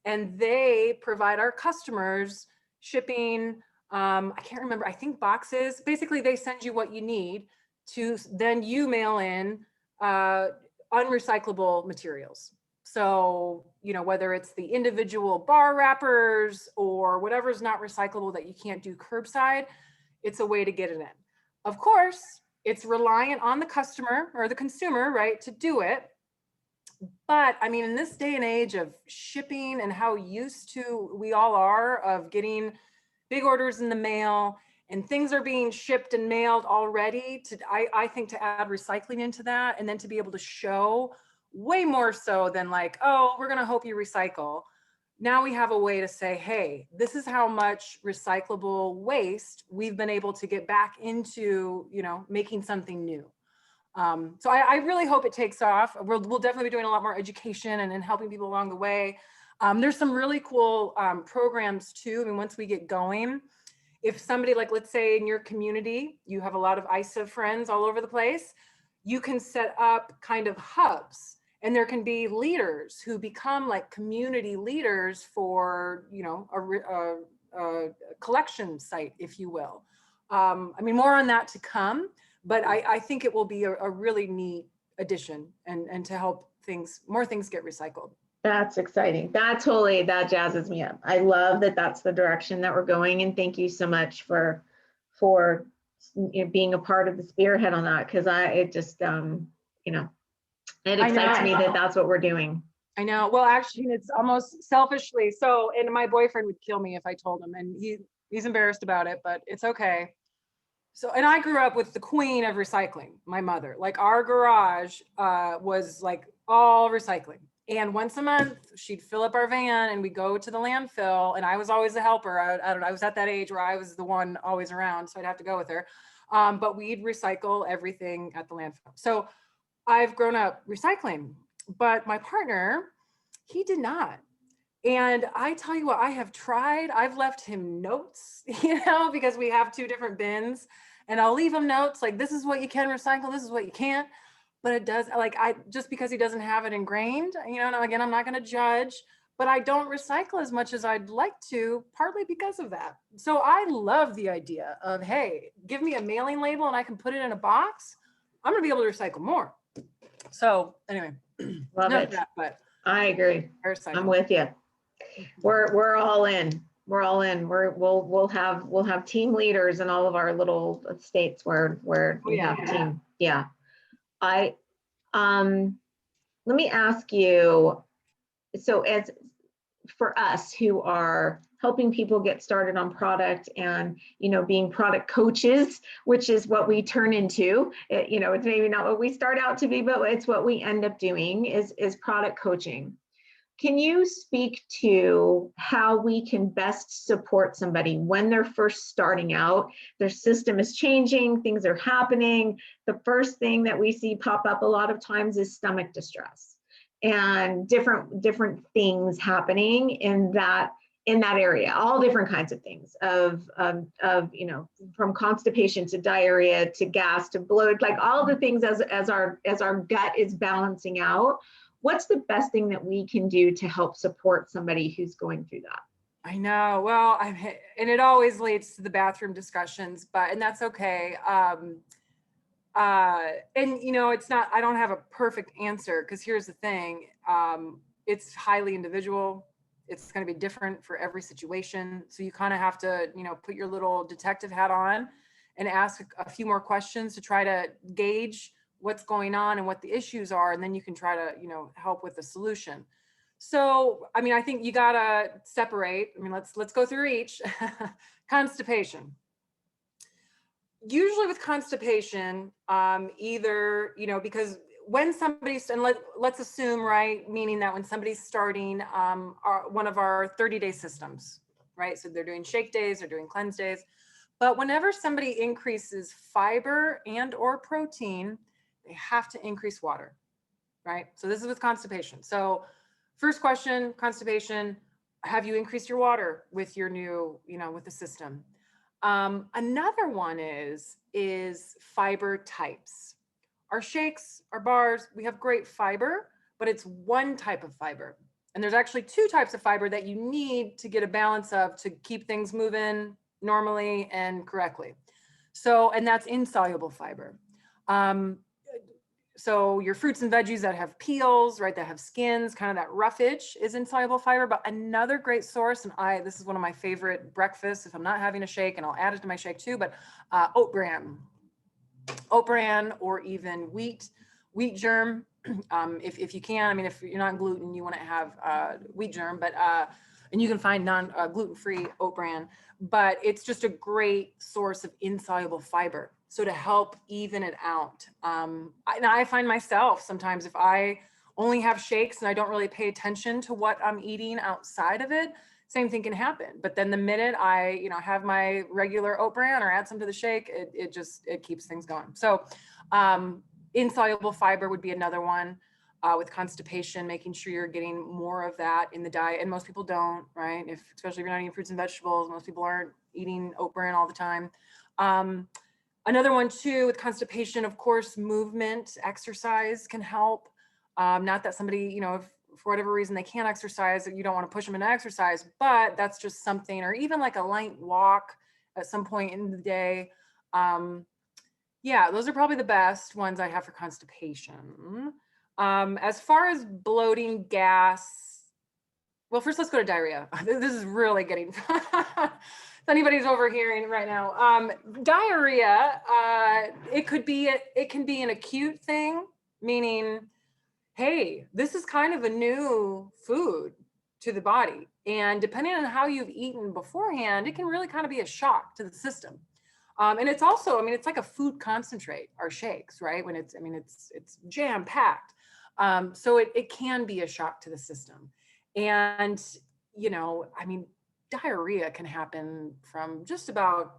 and they provide our customers shipping. I can't remember, I think boxes. Basically, they send you what you need to then you mail in unrecyclable materials. So, you know, whether it's the individual bar wrappers or whatever's not recyclable that you can't do curbside, it's a way to get it in. Of course, it's reliant on the customer or the consumer, right, to do it. But I mean, in this day and age of shipping and how used to we all are of getting big orders in the mail and things are being shipped and mailed already, I think to add recycling into that, and then to be able to show way more so than like, oh, we're going to hope you recycle. Now we have a way to say, hey, this is how much recyclable waste we've been able to get back into, you know, making something new. So I really hope it takes off. We'll definitely be doing a lot more education and helping people along the way. There's some really cool programs too. I mean, once we get going, if somebody, like, let's say in your community, you have a lot of ISA friends all over the place, you can set up kind of hubs, and there can be leaders who become like community leaders for, you know, a collection site, if you will. I mean, more on that to come. But I think it will be a really neat addition and to help more things get recycled. That's exciting. That jazzes me up. I love that that's the direction that we're going. And thank you so much for being a part of the spearhead on that. Cause it just, you know, it excites me that that's what we're doing. I know. Well, actually, it's almost selfishly. So, and my boyfriend would kill me if I told him, and he's embarrassed about it, but it's okay. So, and I grew up with the queen of recycling, my mother. Like, our garage was like all recycling. And once a month, she'd fill up our van and we'd go to the landfill. And I was always a helper. I don't know, I was at that age where I was the one always around, so I'd have to go with her. But we'd recycle everything at the landfill. So I've grown up recycling, but my partner, he did not. And I tell you what, I have tried. I've left him notes, you know, because we have 2 different bins, and I'll leave him notes like, this is what you can recycle, this is what you can't. But it does, like, just because he doesn't have it ingrained, you know, and again, I'm not going to judge, but I don't recycle as much as I'd like to, partly because of that. So I love the idea of, hey, give me a mailing label and I can put it in a box. I'm going to be able to recycle more. So anyway, love it. That, but I agree. I'm with you. We're all in. We're all in. We'll have team leaders in all of our little states where we have team. Yeah. Let me ask you, so as for us who are helping people get started on product and, you know, being product coaches, which is what we turn into, you know, it's maybe not what we start out to be, but it's what we end up doing is product coaching. Can you speak to how we can best support somebody when they're first starting out? Their system is changing, things are happening. The first thing that we see pop up a lot of times is stomach distress and different things happening in that area, all different kinds of things of you know, from constipation to diarrhea to gas to bloat, like all the things as our gut is balancing out. What's the best thing that we can do to help support somebody who's going through that? I know. Well, and it always leads to the bathroom discussions, and that's okay. And you know, it's not, I don't have a perfect answer, because here's the thing. It's highly individual. It's going to be different for every situation. So you kind of have to, you know, put your little detective hat on and ask a few more questions to try to gauge what's going on and what the issues are. And then you can try to, you know, help with the solution. So, I mean, I think you gotta separate. I mean, let's go through each. Constipation. Usually with constipation, either, you know, because when somebody's, and let's assume, right, meaning that when somebody's starting one of our 30-day systems, right? So they're doing shake days, they're doing cleanse days. But whenever somebody increases fiber and or protein, they have to increase water, right? So this is with constipation. So first question, constipation, have you increased your water with your new, you know, with the system? Another one is fiber types. Our shakes, our bars, we have great fiber, but it's one type of fiber. And there's actually 2 types of fiber that you need to get a balance of to keep things moving normally and correctly. So, and that's insoluble fiber. So your fruits and veggies that have peels, right, that have skins, kind of that roughage is insoluble fiber. But another great source, and this is one of my favorite breakfasts if I'm not having a shake, and I'll add it to my shake too, but Oat Bran. Oat Bran or even wheat germ. If you can, I mean, if you're not gluten, you want to have wheat germ, but and you can find gluten-free Oat Bran, but it's just a great source of insoluble fiber. So to help even it out, I find myself sometimes if I only have shakes and I don't really pay attention to what I'm eating outside of it, same thing can happen. But then the minute I, have my regular Oat Bran or add some to the shake, it keeps things going. So insoluble fiber would be another one. With constipation, making sure you're getting more of that in the diet. And most people don't, right? Especially if you're not eating fruits and vegetables, most people aren't eating Oat Bran all the time. Another one too, with constipation, of course, movement, exercise can help. Not that somebody, if for whatever reason they can't exercise, you don't want to push them into exercise, but that's just something, or even like a light walk at some point in the day. Yeah, those are probably the best ones I have for constipation. As far as bloating, gas, well, first let's go to diarrhea. This is really getting, if anybody's overhearing right now. Diarrhea, it can be an acute thing, meaning, hey, this is kind of a new food to the body. And depending on how you've eaten beforehand, it can really kind of be a shock to the system. And it's also, it's like a food concentrate, our shakes, right? When it's jam packed. So it can be a shock to the system. And, diarrhea can happen from just about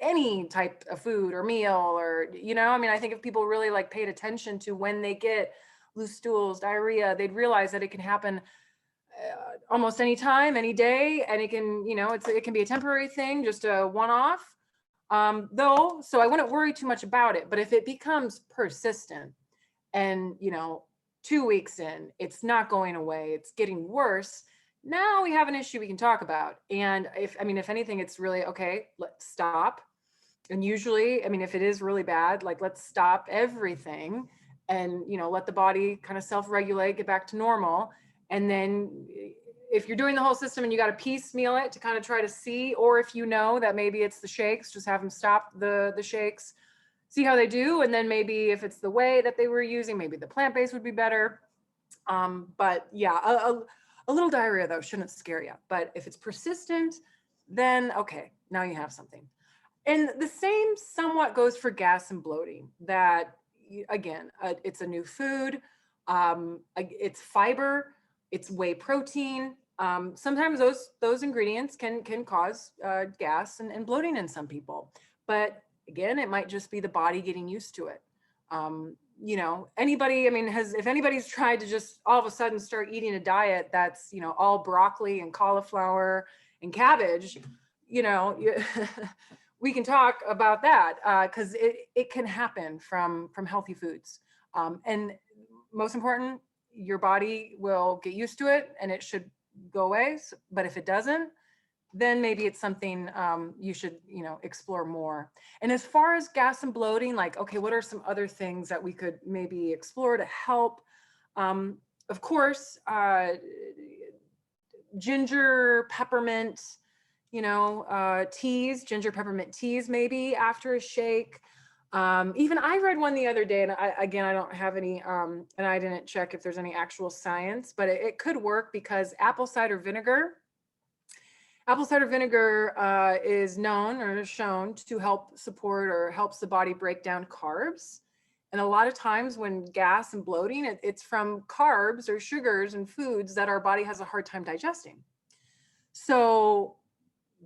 any type of food or meal or, I think if people really paid attention to when they get loose stools, diarrhea, they'd realize that it can happen almost any time, any day. And it can, it can be a temporary thing, just a one-off. So I wouldn't worry too much about it, but if it becomes persistent and, 2 weeks in, it's not going away, it's getting worse, now we have an issue we can talk about. And if anything, it's really, okay, let's stop. And usually, if it is really bad, let's stop everything and, let the body kind of self-regulate, get back to normal. And then if you're doing the whole system and you got to piecemeal it to kind of try to see, or if that maybe it's the shakes, just have them stop the shakes, see how they do. And then maybe if it's the way that they were using, maybe the plant-based would be better. But yeah, a little diarrhea though shouldn't scare you. But if it's persistent, then okay, now you have something. And the same somewhat goes for gas and bloating, that again, it's a new food. It's fiber, it's whey protein. Sometimes those ingredients can cause gas and bloating in some people. But again, it might just be the body getting used to it. Anybody, if anybody's tried to just all of a sudden start eating a diet that's, all broccoli and cauliflower and cabbage, we can talk about that because it can happen from healthy foods. And most important, your body will get used to it and it should go away. But if it doesn't, then maybe it's something you should, explore more. And as far as gas and bloating, okay, what are some other things that we could maybe explore to help? Of course, ginger, peppermint, teas, ginger peppermint teas, maybe after a shake. Even I read one the other day, and I don't have any, and I didn't check if there's any actual science, but it could work because apple cider vinegar is known or shown to help support or helps the body break down carbs. And a lot of times when gas and bloating, it's from carbs or sugars and foods that our body has a hard time digesting. So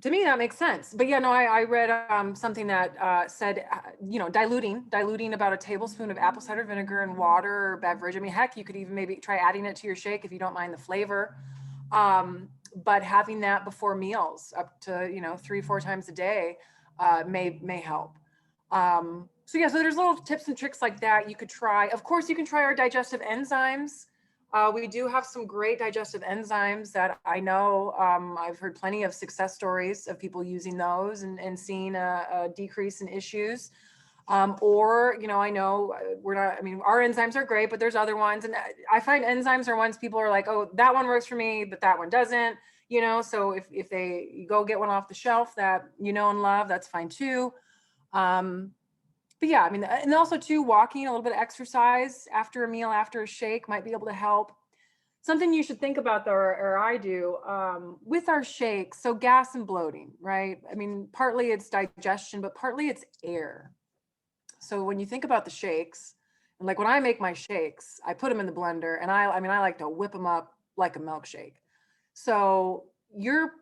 to me, that makes sense. But yeah, no, I read something that said, diluting about a tablespoon of apple cider vinegar in water or beverage. Heck, you could even maybe try adding it to your shake if you don't mind the flavor. But having that before meals up to, 3-4 times a day may help. So there's little tips and tricks like that you could try. Of course, you can try our digestive enzymes. We do have some great digestive enzymes that I know I've heard plenty of success stories of people using those and seeing a decrease in issues. I know we're not, our enzymes are great, but there's other ones. And I find enzymes are ones people are like, oh, that one works for me, but that one doesn't, so if you go get one off the shelf that and love, that's fine too. but yeah, I mean, and also too, walking, a little bit of exercise after a meal, after a shake might be able to help. Something you should think about though, or I do, with our shakes, so gas and bloating, right? I mean, partly it's digestion, but partly it's air. So when you think about the shakes, and like when I make my shakes, I put them in the blender, and I mean, I like to whip them up like a milkshake. So you're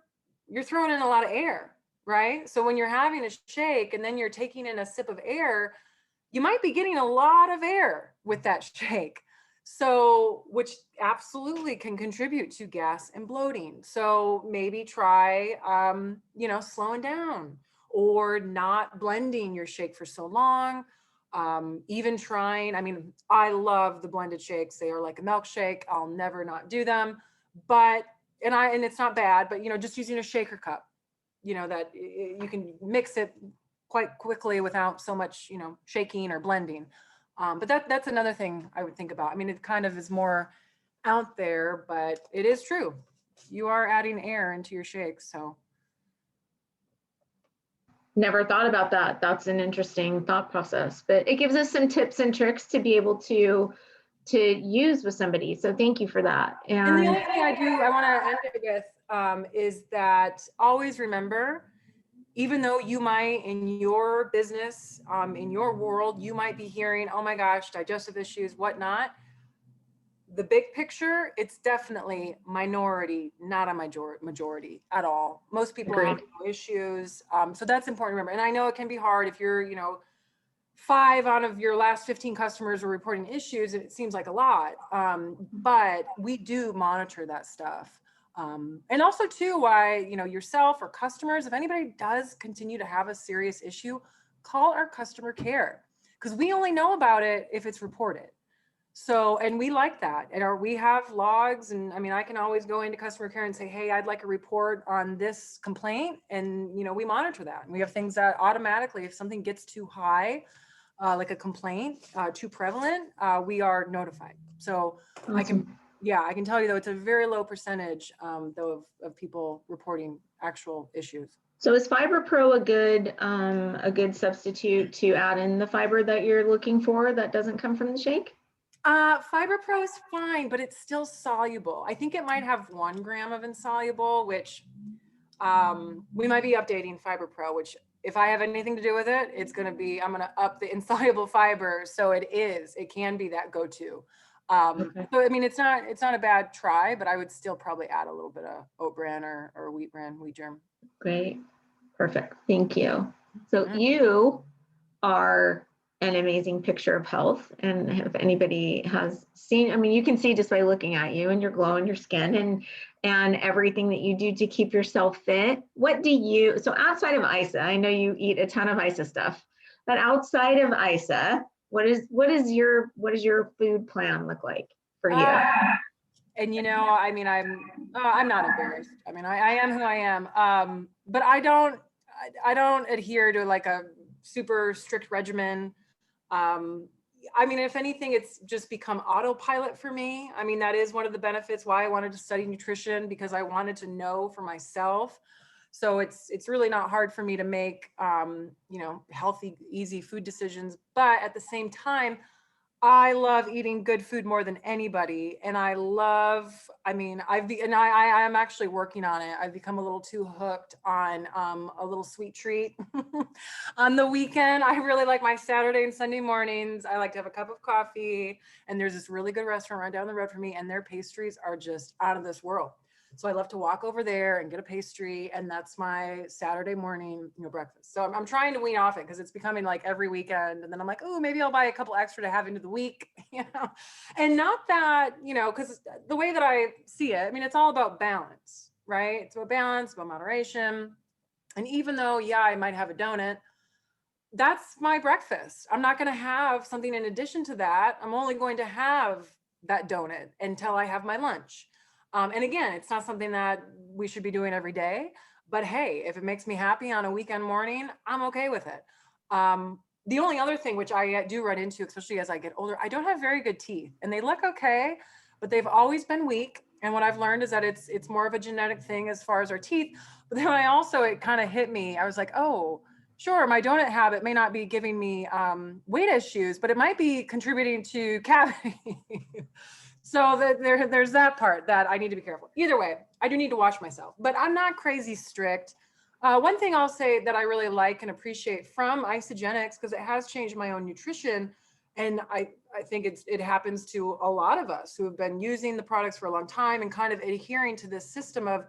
throwing in a lot of air, right? So when you're having a shake and then you're taking in a sip of air, you might be getting a lot of air with that shake. So, which absolutely can contribute to gas and bloating. So maybe try, slowing down or not blending your shake for so long. Even trying, I mean, I love the blended shakes. They are like a milkshake. I'll never not do them, but, and it's not bad, but, just using a shaker cup, that you can mix it quite quickly without so much, shaking or blending. But that's another thing I would think about. I mean, it kind of is more out there, but it is true. You are adding air into your shakes, so. Never thought about that. That's an interesting thought process, but it gives us some tips and tricks to be able to use with somebody. So thank you for that. And the other thing I want to end it with is that always remember, even though you might in your business, in your world, you might be hearing, oh my gosh, digestive issues, whatnot. The big picture, it's definitely minority, not a majority at all. Most people have no issues. So that's important to remember. And I know it can be hard if you're, 5 out of your last 15 customers are reporting issues, and it seems like a lot. But we do monitor that stuff. And also too, why, yourself or customers, if anybody does continue to have a serious issue, call our customer care, because we only know about it if it's reported. So, and we like that. And we have logs, and I mean, I can always go into customer care and say, hey, I'd like a report on this complaint. And, we monitor that. And we have things that automatically, if something gets too high, like a complaint, too prevalent, we are notified. So awesome. I can tell you though, it's a very low percentage though of people reporting actual issues. So is Fiber Pro a good substitute to add in the fiber that you're looking for that doesn't come from the shake? Fiber Pro is fine, but it's still soluble. I think it might have 1 gram of insoluble, which we might be updating Fiber Pro, which if I have anything to do with it, it's going to be, I'm going to up the insoluble fiber. So it can be that go-to. Okay. So, I mean, it's not a bad try, but I would still probably add a little bit of Oat Bran or wheat germ. Great. Perfect. Thank you. So you are an amazing picture of health. And if anybody has seen, I mean, you can see just by looking at you and your glow in your skin and everything that you do to keep yourself fit. So outside of ISA, I know you eat a ton of ISA stuff, but outside of ISA, what does your food plan look like for you? And I mean, I'm not embarrassed. I mean, I am who I am. But I don't adhere to like a super strict regimen. I mean, if anything, it's just become autopilot for me. I mean, that is one of the benefits why I wanted to study nutrition, because I wanted to know for myself. So it's really not hard for me to make, healthy, easy food decisions. But at the same time, I love eating good food more than anybody. And I am actually working on it. I've become a little too hooked on a little sweet treat on the weekend. I really like my Saturday and Sunday mornings. I like to have a cup of coffee, and there's this really good restaurant right down the road from me, and their pastries are just out of this world. So I love to walk over there and get a pastry, and that's my Saturday morning, breakfast. So I'm trying to wean off it because it's becoming like every weekend. And then I'm like, oh, maybe I'll buy a couple extra to have into the week, and not that, because the way that I see it, I mean, it's all about balance, right? It's about balance, about moderation. And even though, I might have a donut, that's my breakfast. I'm not going to have something in addition to that. I'm only going to have that donut until I have my lunch. And again, it's not something that we should be doing every day, but hey, if it makes me happy on a weekend morning, I'm okay with it. The only other thing which I do run into, especially as I get older, I don't have very good teeth, and they look okay, but they've always been weak. And what I've learned is that it's more of a genetic thing as far as our teeth. But then it kind of hit me. I was like, oh, sure, my donut habit may not be giving me weight issues, but it might be contributing to cavity. So there's that part that I need to be careful. Either way, I do need to watch myself, but I'm not crazy strict. One thing I'll say that I really like and appreciate from Isagenix, because it has changed my own nutrition, and I think it happens to a lot of us who have been using the products for a long time and kind of adhering to this system of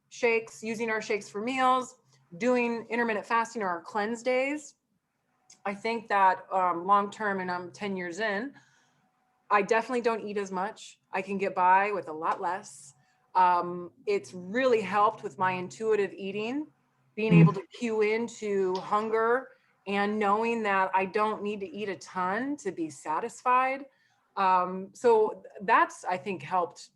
shakes, using our shakes for meals, doing intermittent fasting or our cleanse days. I think that long-term, and I'm 10 years in, I definitely don't eat as much. I can get by with a lot less. It's really helped with my intuitive eating, being able to cue into hunger and knowing that I don't need to eat a ton to be satisfied. So that's, I think, helped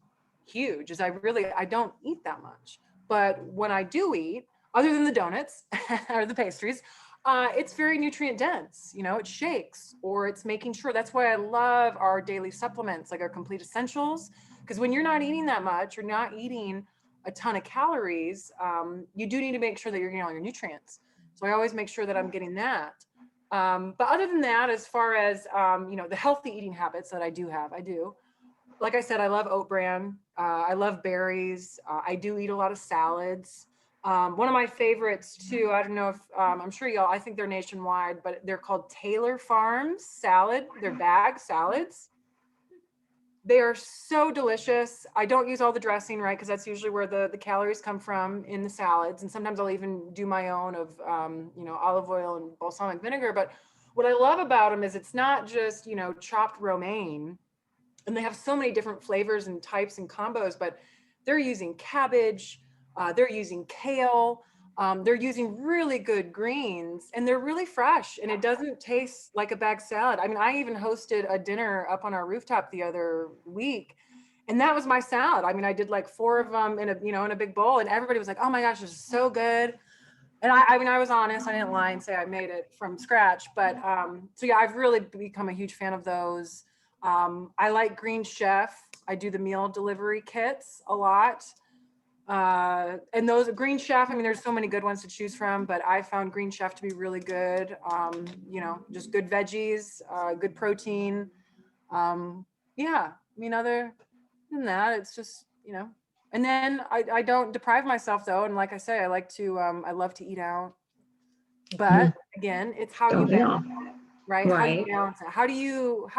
huge, is I don't eat that much. But when I do eat, other than the donuts or the pastries, it's very nutrient dense, it shakes, or it's making sure. That's why I love our daily supplements, like our complete essentials, because when you're not eating that much, you're not eating a ton of calories, you do need to make sure that you're getting all your nutrients. So I always make sure that I'm getting that. But other than that, as far as, the healthy eating habits that I do have, like I said, I love Oat Bran. I love berries. I do eat a lot of salads. One of my favorites too, I don't know if, I'm sure y'all, I think they're nationwide, but they're called Taylor Farms salad. They're bag salads. They are so delicious. I don't use all the dressing, right? Because that's usually where the calories come from in the salads. And sometimes I'll even do my own of, olive oil and balsamic vinegar. But what I love about them is it's not just, chopped romaine. And they have so many different flavors and types and combos, but they're using cabbage, they're using kale, they're using really good greens, and they're really fresh, and it doesn't taste like a bag salad. I mean, I even hosted a dinner up on our rooftop the other week, and that was my salad. I mean, I did like 4 of them in a big bowl, and everybody was like, "Oh my gosh, this is so good." And I was honest. I didn't lie and say I made it from scratch, but so yeah, I've really become a huge fan of those. I like Green Chef. I do the meal delivery kits a lot. And those Green Chef, I mean, there's so many good ones to choose from, but I found Green Chef to be really good. Just good veggies, good protein. Yeah, I mean, other than that, it's just, and then I don't deprive myself though. And like I say, I love to eat out, but again, it's how you balance, right? How you balance it. How do you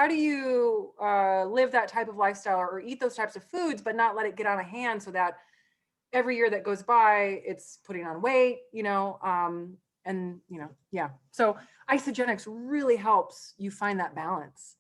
live that type of lifestyle or eat those types of foods, but not let it get out of hand so that every year that goes by, it's putting on weight, yeah. So Isagenix really helps you find that balance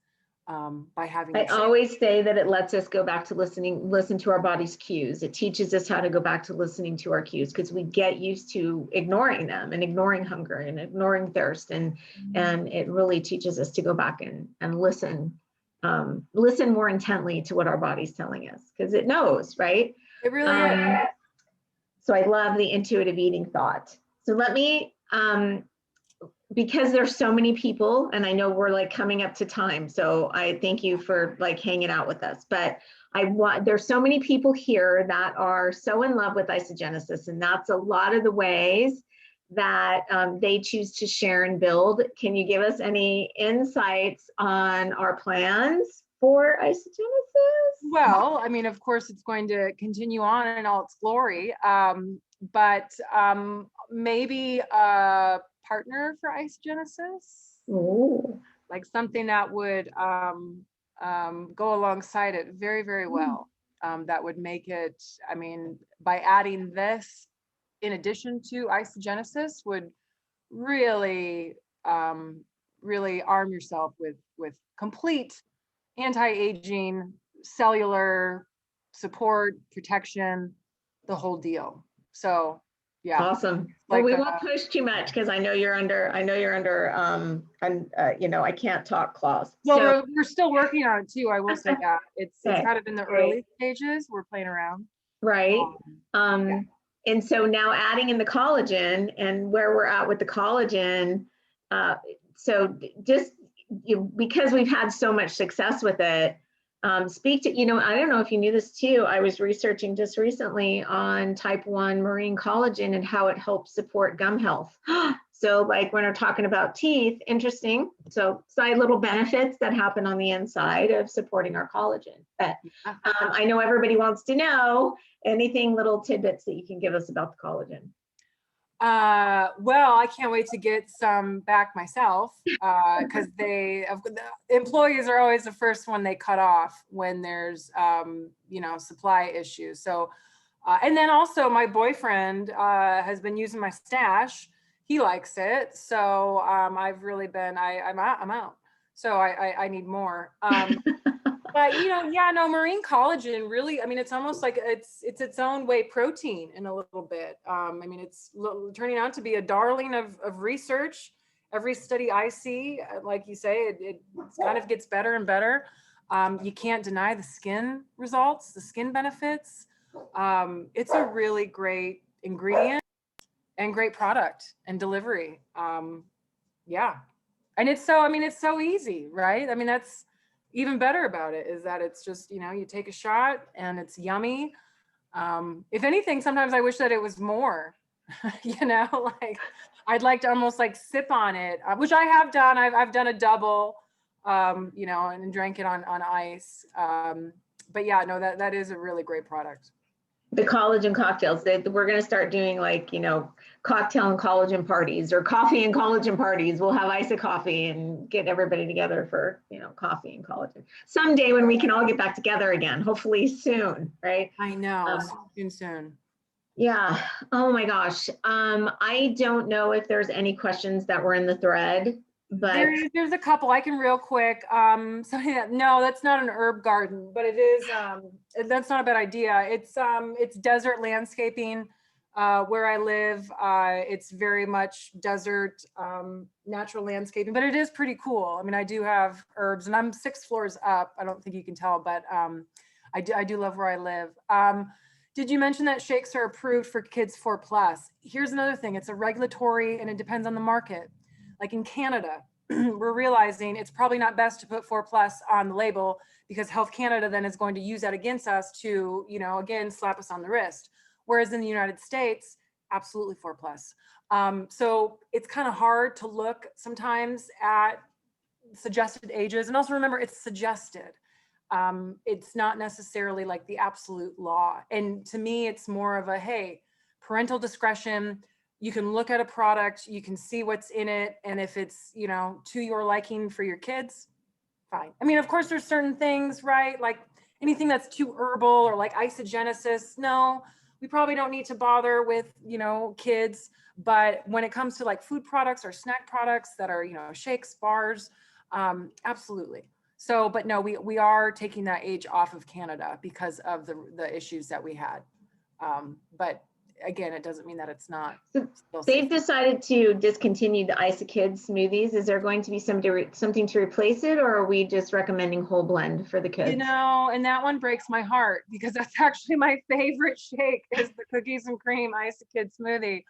by having. I always say that it lets us go back to listen to our body's cues. It teaches us how to go back to listening to our cues, because we get used to ignoring them and ignoring hunger and ignoring thirst, and it really teaches us to go back and listen more intently to what our body's telling us, because it knows, right? It really is. So I love the intuitive eating thought. So let me, because there's so many people, and I know we're like coming up to time, so I thank you for like hanging out with us, but there's so many people here that are so in love with Isogenesis, and that's a lot of the ways that they choose to share and build. Can you give us any insights on our plans for Isogenesis? Well, I mean, of course, it's going to continue on in all its glory, but maybe a partner for Isogenesis. Ooh. Like something that would go alongside it very, very well. That would make it, I mean, by adding this in addition to Isogenesis would really, really arm yourself with complete anti-aging, cellular support, protection, the whole deal. So yeah. Awesome. Well, we won't push too much because I know you're under I can't talk clause. Well, so, we're still working on it too. I will say that it's kind of in the early stages. We're playing around. Right. Yeah. And so now adding in the collagen and where we're at with the collagen. So just because we've had so much success with it, speak to, I don't know if you knew this too. I was researching just recently on type 1 marine collagen and how it helps support gum health. So like when we're talking about teeth, interesting. So side little benefits that happen on the inside of supporting our collagen. But I know everybody wants to know anything, little tidbits that you can give us about the collagen. Well, I can't wait to get some back myself, because the employees are always the first one they cut off when there's, you know, supply issues. So, and then also my boyfriend has been using my stash. He likes it. So I've really been, I'm out. So I need more. But you know, yeah, no, marine collagen really, I mean, it's almost like it's own whey protein in a little bit. I mean, it's turning out to be a darling of research. Every study I see, like you say, it kind of gets better and better. You can't deny the skin results, the skin benefits. It's a really great ingredient and great product and delivery. Yeah. And it's so, I mean, it's so easy, right? I mean, that's even better about it is that it's just, you know, you take a shot and it's yummy. If anything, sometimes I wish that it was more, you know, like I'd like to almost like sip on it, which I have done. I've done a double, you know, and drank it on ice. But yeah, no, that is a really great product. The collagen cocktails that we're going to start doing, like, you know, cocktail and collagen parties or coffee and collagen parties. We'll have Isa coffee and get everybody together for, you know, coffee and collagen someday when we can all get back together again, hopefully soon. Right. I know. Soon. Yeah. Oh my gosh. I don't know if there's any questions that were in the thread, but there's a couple I can real quick. So yeah, no, that's not an herb garden, but it is, that's not a bad idea. It's desert landscaping, where I live. It's very much desert, natural landscaping, but it is pretty cool. I mean, I do have herbs and I'm 6 floors up. I don't think you can tell, but, I do love where I live. Did you mention that shakes are approved for kids 4+? Here's another thing. It's a regulatory and it depends on the market. Like in Canada, we're realizing it's probably not best to put 4+ on the label because Health Canada then is going to use that against us to, you know, again, slap us on the wrist. Whereas in the United States, absolutely 4+. So it's kind of hard to look sometimes at suggested ages. And also remember, it's suggested. It's not necessarily like the absolute law. And to me, it's more of a, hey, parental discretion. You can look at a product, you can see what's in it. And if it's, you know, to your liking for your kids, fine. I mean, of course, there's certain things, right? Like anything that's too herbal or like isogenesis. No, we probably don't need to bother with, you know, kids. But when it comes to like food products or snack products that are, you know, shakes, bars, absolutely. So, but no, we are taking that age off of Canada because of the issues that we had. But again, it doesn't mean that it's not. So they've decided to discontinue the Isokids smoothies. Is there going to be something to replace it, or are we just recommending whole blend for the kids? You know, and that one breaks my heart because that's actually my favorite shake is the cookies and cream Isokid smoothie.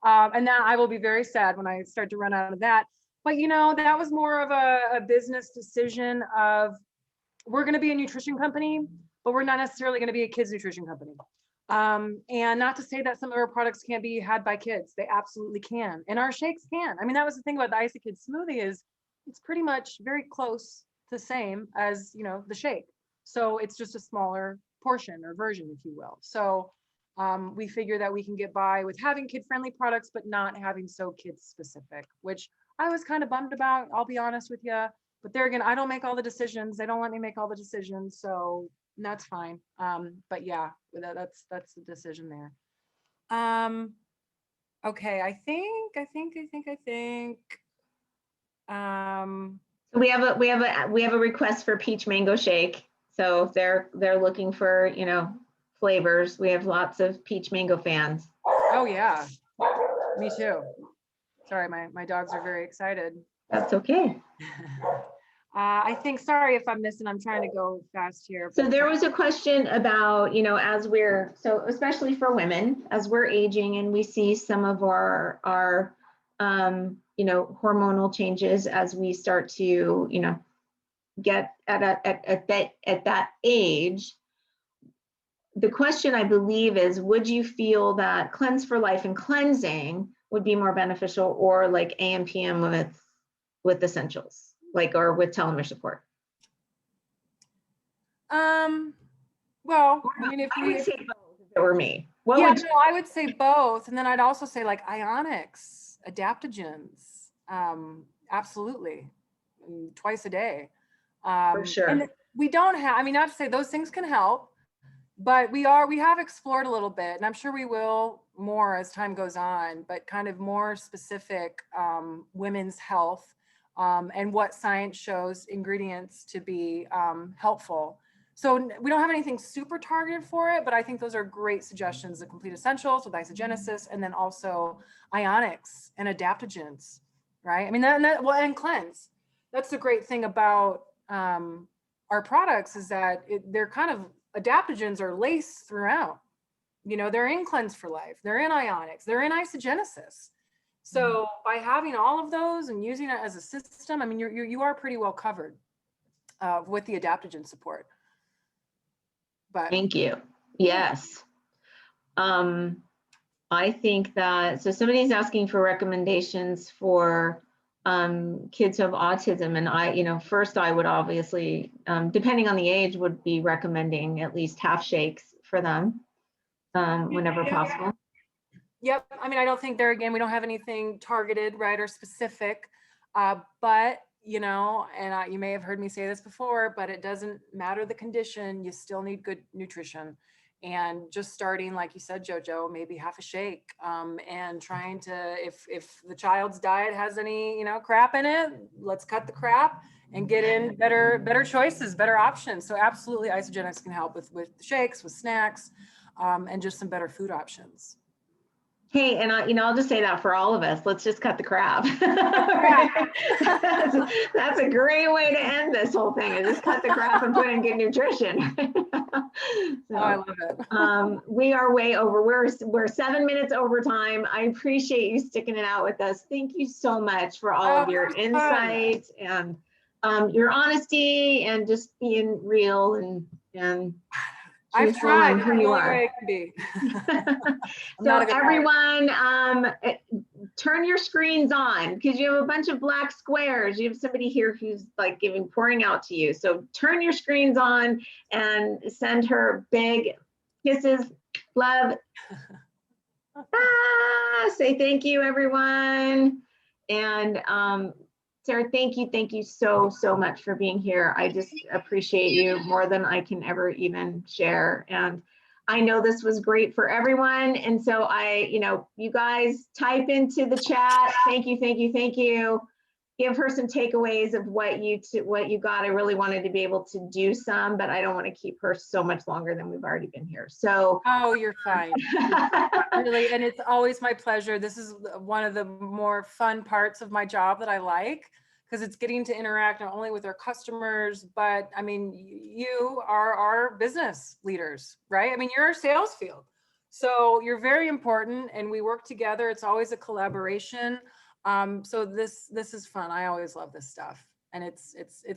And that I will be very sad when I start to run out of that. But you know, that was more of a business decision of we're going to be a nutrition company, but we're not necessarily going to be a kids nutrition company. And not to say that some of our products can't be had by kids. They absolutely can. And our shakes can. I mean, that was the thing about the Isokid smoothie is it's pretty much very close to the same as, you know, the shake. So it's just a smaller portion or version, if you will. So we figure that we can get by with having kid-friendly products, but not having so kid-specific, which I was kind of bummed about, I'll be honest with you. But there again, I don't make all the decisions. They don't let me make all the decisions. So that's fine. But yeah, that's the decision there. Okay, I think. We have a request for peach mango shake. So if they're looking for, you know, flavors, we have lots of peach mango fans. Oh yeah, me too. Sorry, my dogs are very excited. That's okay. I think, sorry if I'm missing, I'm trying to go fast here. So there was a question about, you know, so especially for women, as we're aging and we see some of our you know, hormonal changes as we start to, you know, get at that age. The question, I believe, is would you feel that Cleanse for Life and cleansing would be more beneficial, or like AM PM with essentials, like, or with telomere support? Well, I mean, if I would we, say both if it were me. What yeah, would no, I would say both. And then I'd also say like ionics, adaptogens. Absolutely. Twice a day. for sure. And we don't have, I mean, not to say those things can help, but we have explored a little bit, and I'm sure we will more as time goes on, but kind of more specific women's health and what science shows ingredients to be helpful. So we don't have anything super targeted for it, but I think those are great suggestions, the complete essentials with isogenesis, and then also ionics and adaptogens, right? I mean, well, and cleanse. That's the great thing about our products, is that they're kind of, adaptogens are laced throughout. You know, they're in Cleanse for Life, they're in ionics, they're in Isogenesis. So by having all of those and using it as a system, I mean, you are pretty well covered with the adaptogen support. But thank you. Yes. I think that, so somebody's asking for recommendations for kids who have autism, and I, you know, first I would obviously, depending on the age, would be recommending at least half shakes for them whenever possible. Yep. I mean, I don't think there, again, we don't have anything targeted, right, or specific, but you know, and you may have heard me say this before, but it doesn't matter the condition, you still need good nutrition. And just starting, like you said, Jojo, maybe half a shake, and trying to, if the child's diet has any, you know, crap in it, let's cut the crap and get in better choices, better options. So absolutely, Isagenix can help with shakes, with snacks, and just some better food options. Hey, and you know, I'll just say that for all of us, let's just cut the crap. That's a great way to end this whole thing, is just cut the crap and put in good nutrition. So, I love it. We are way over. We're 7 minutes over time. I appreciate you sticking it out with us. Thank you so much for all of your insights and your honesty, and just being real and I've tried. who you are. Way it can be. So everyone, turn your screens on, because you have a bunch of black squares. You have somebody here who's like pouring out to you. So turn your screens on and send her big kisses, love. Say thank you, everyone. And Sarah, thank you so much for being here. I just appreciate you more than I can ever even share. And I know this was great for everyone. And so you guys type into the chat, thank you. Give her some takeaways of what you got. I really wanted to be able to do some, but I don't want to keep her so much longer than we've already been here. So. Oh, you're fine. Really, and it's always my pleasure. This is one of the more fun parts of my job that I like, because it's getting to interact not only with our customers, but I mean, you are our business leaders, right? I mean, you're our sales field. So you're very important, and we work together. It's always a collaboration. So this is fun. I always love this stuff, and it's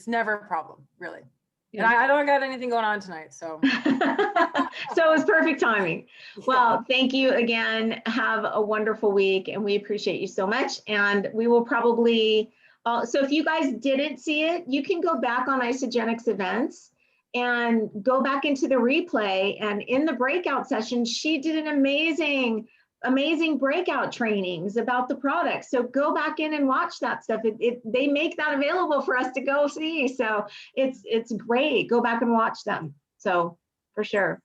never a problem, really. Yeah. And I don't got anything going on tonight, so. So it was perfect timing. Well, thank you again. Have a wonderful week, and we appreciate you so much. And we will probably, so if you guys didn't see it, you can go back on Isagenix events and go back into the replay. And in the breakout session, she did an amazing breakout trainings about the product. So go back in and watch that stuff. They make that available for us to go see. So it's great. Go back and watch them. So for sure.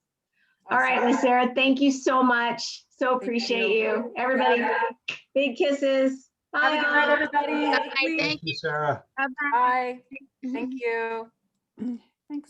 All right, Miss Sarah, thank you so much. So appreciate you. Everybody, big kisses. Bye. Have a good night, everybody. Thank you, Sarah. Bye. Thank you. Thanks.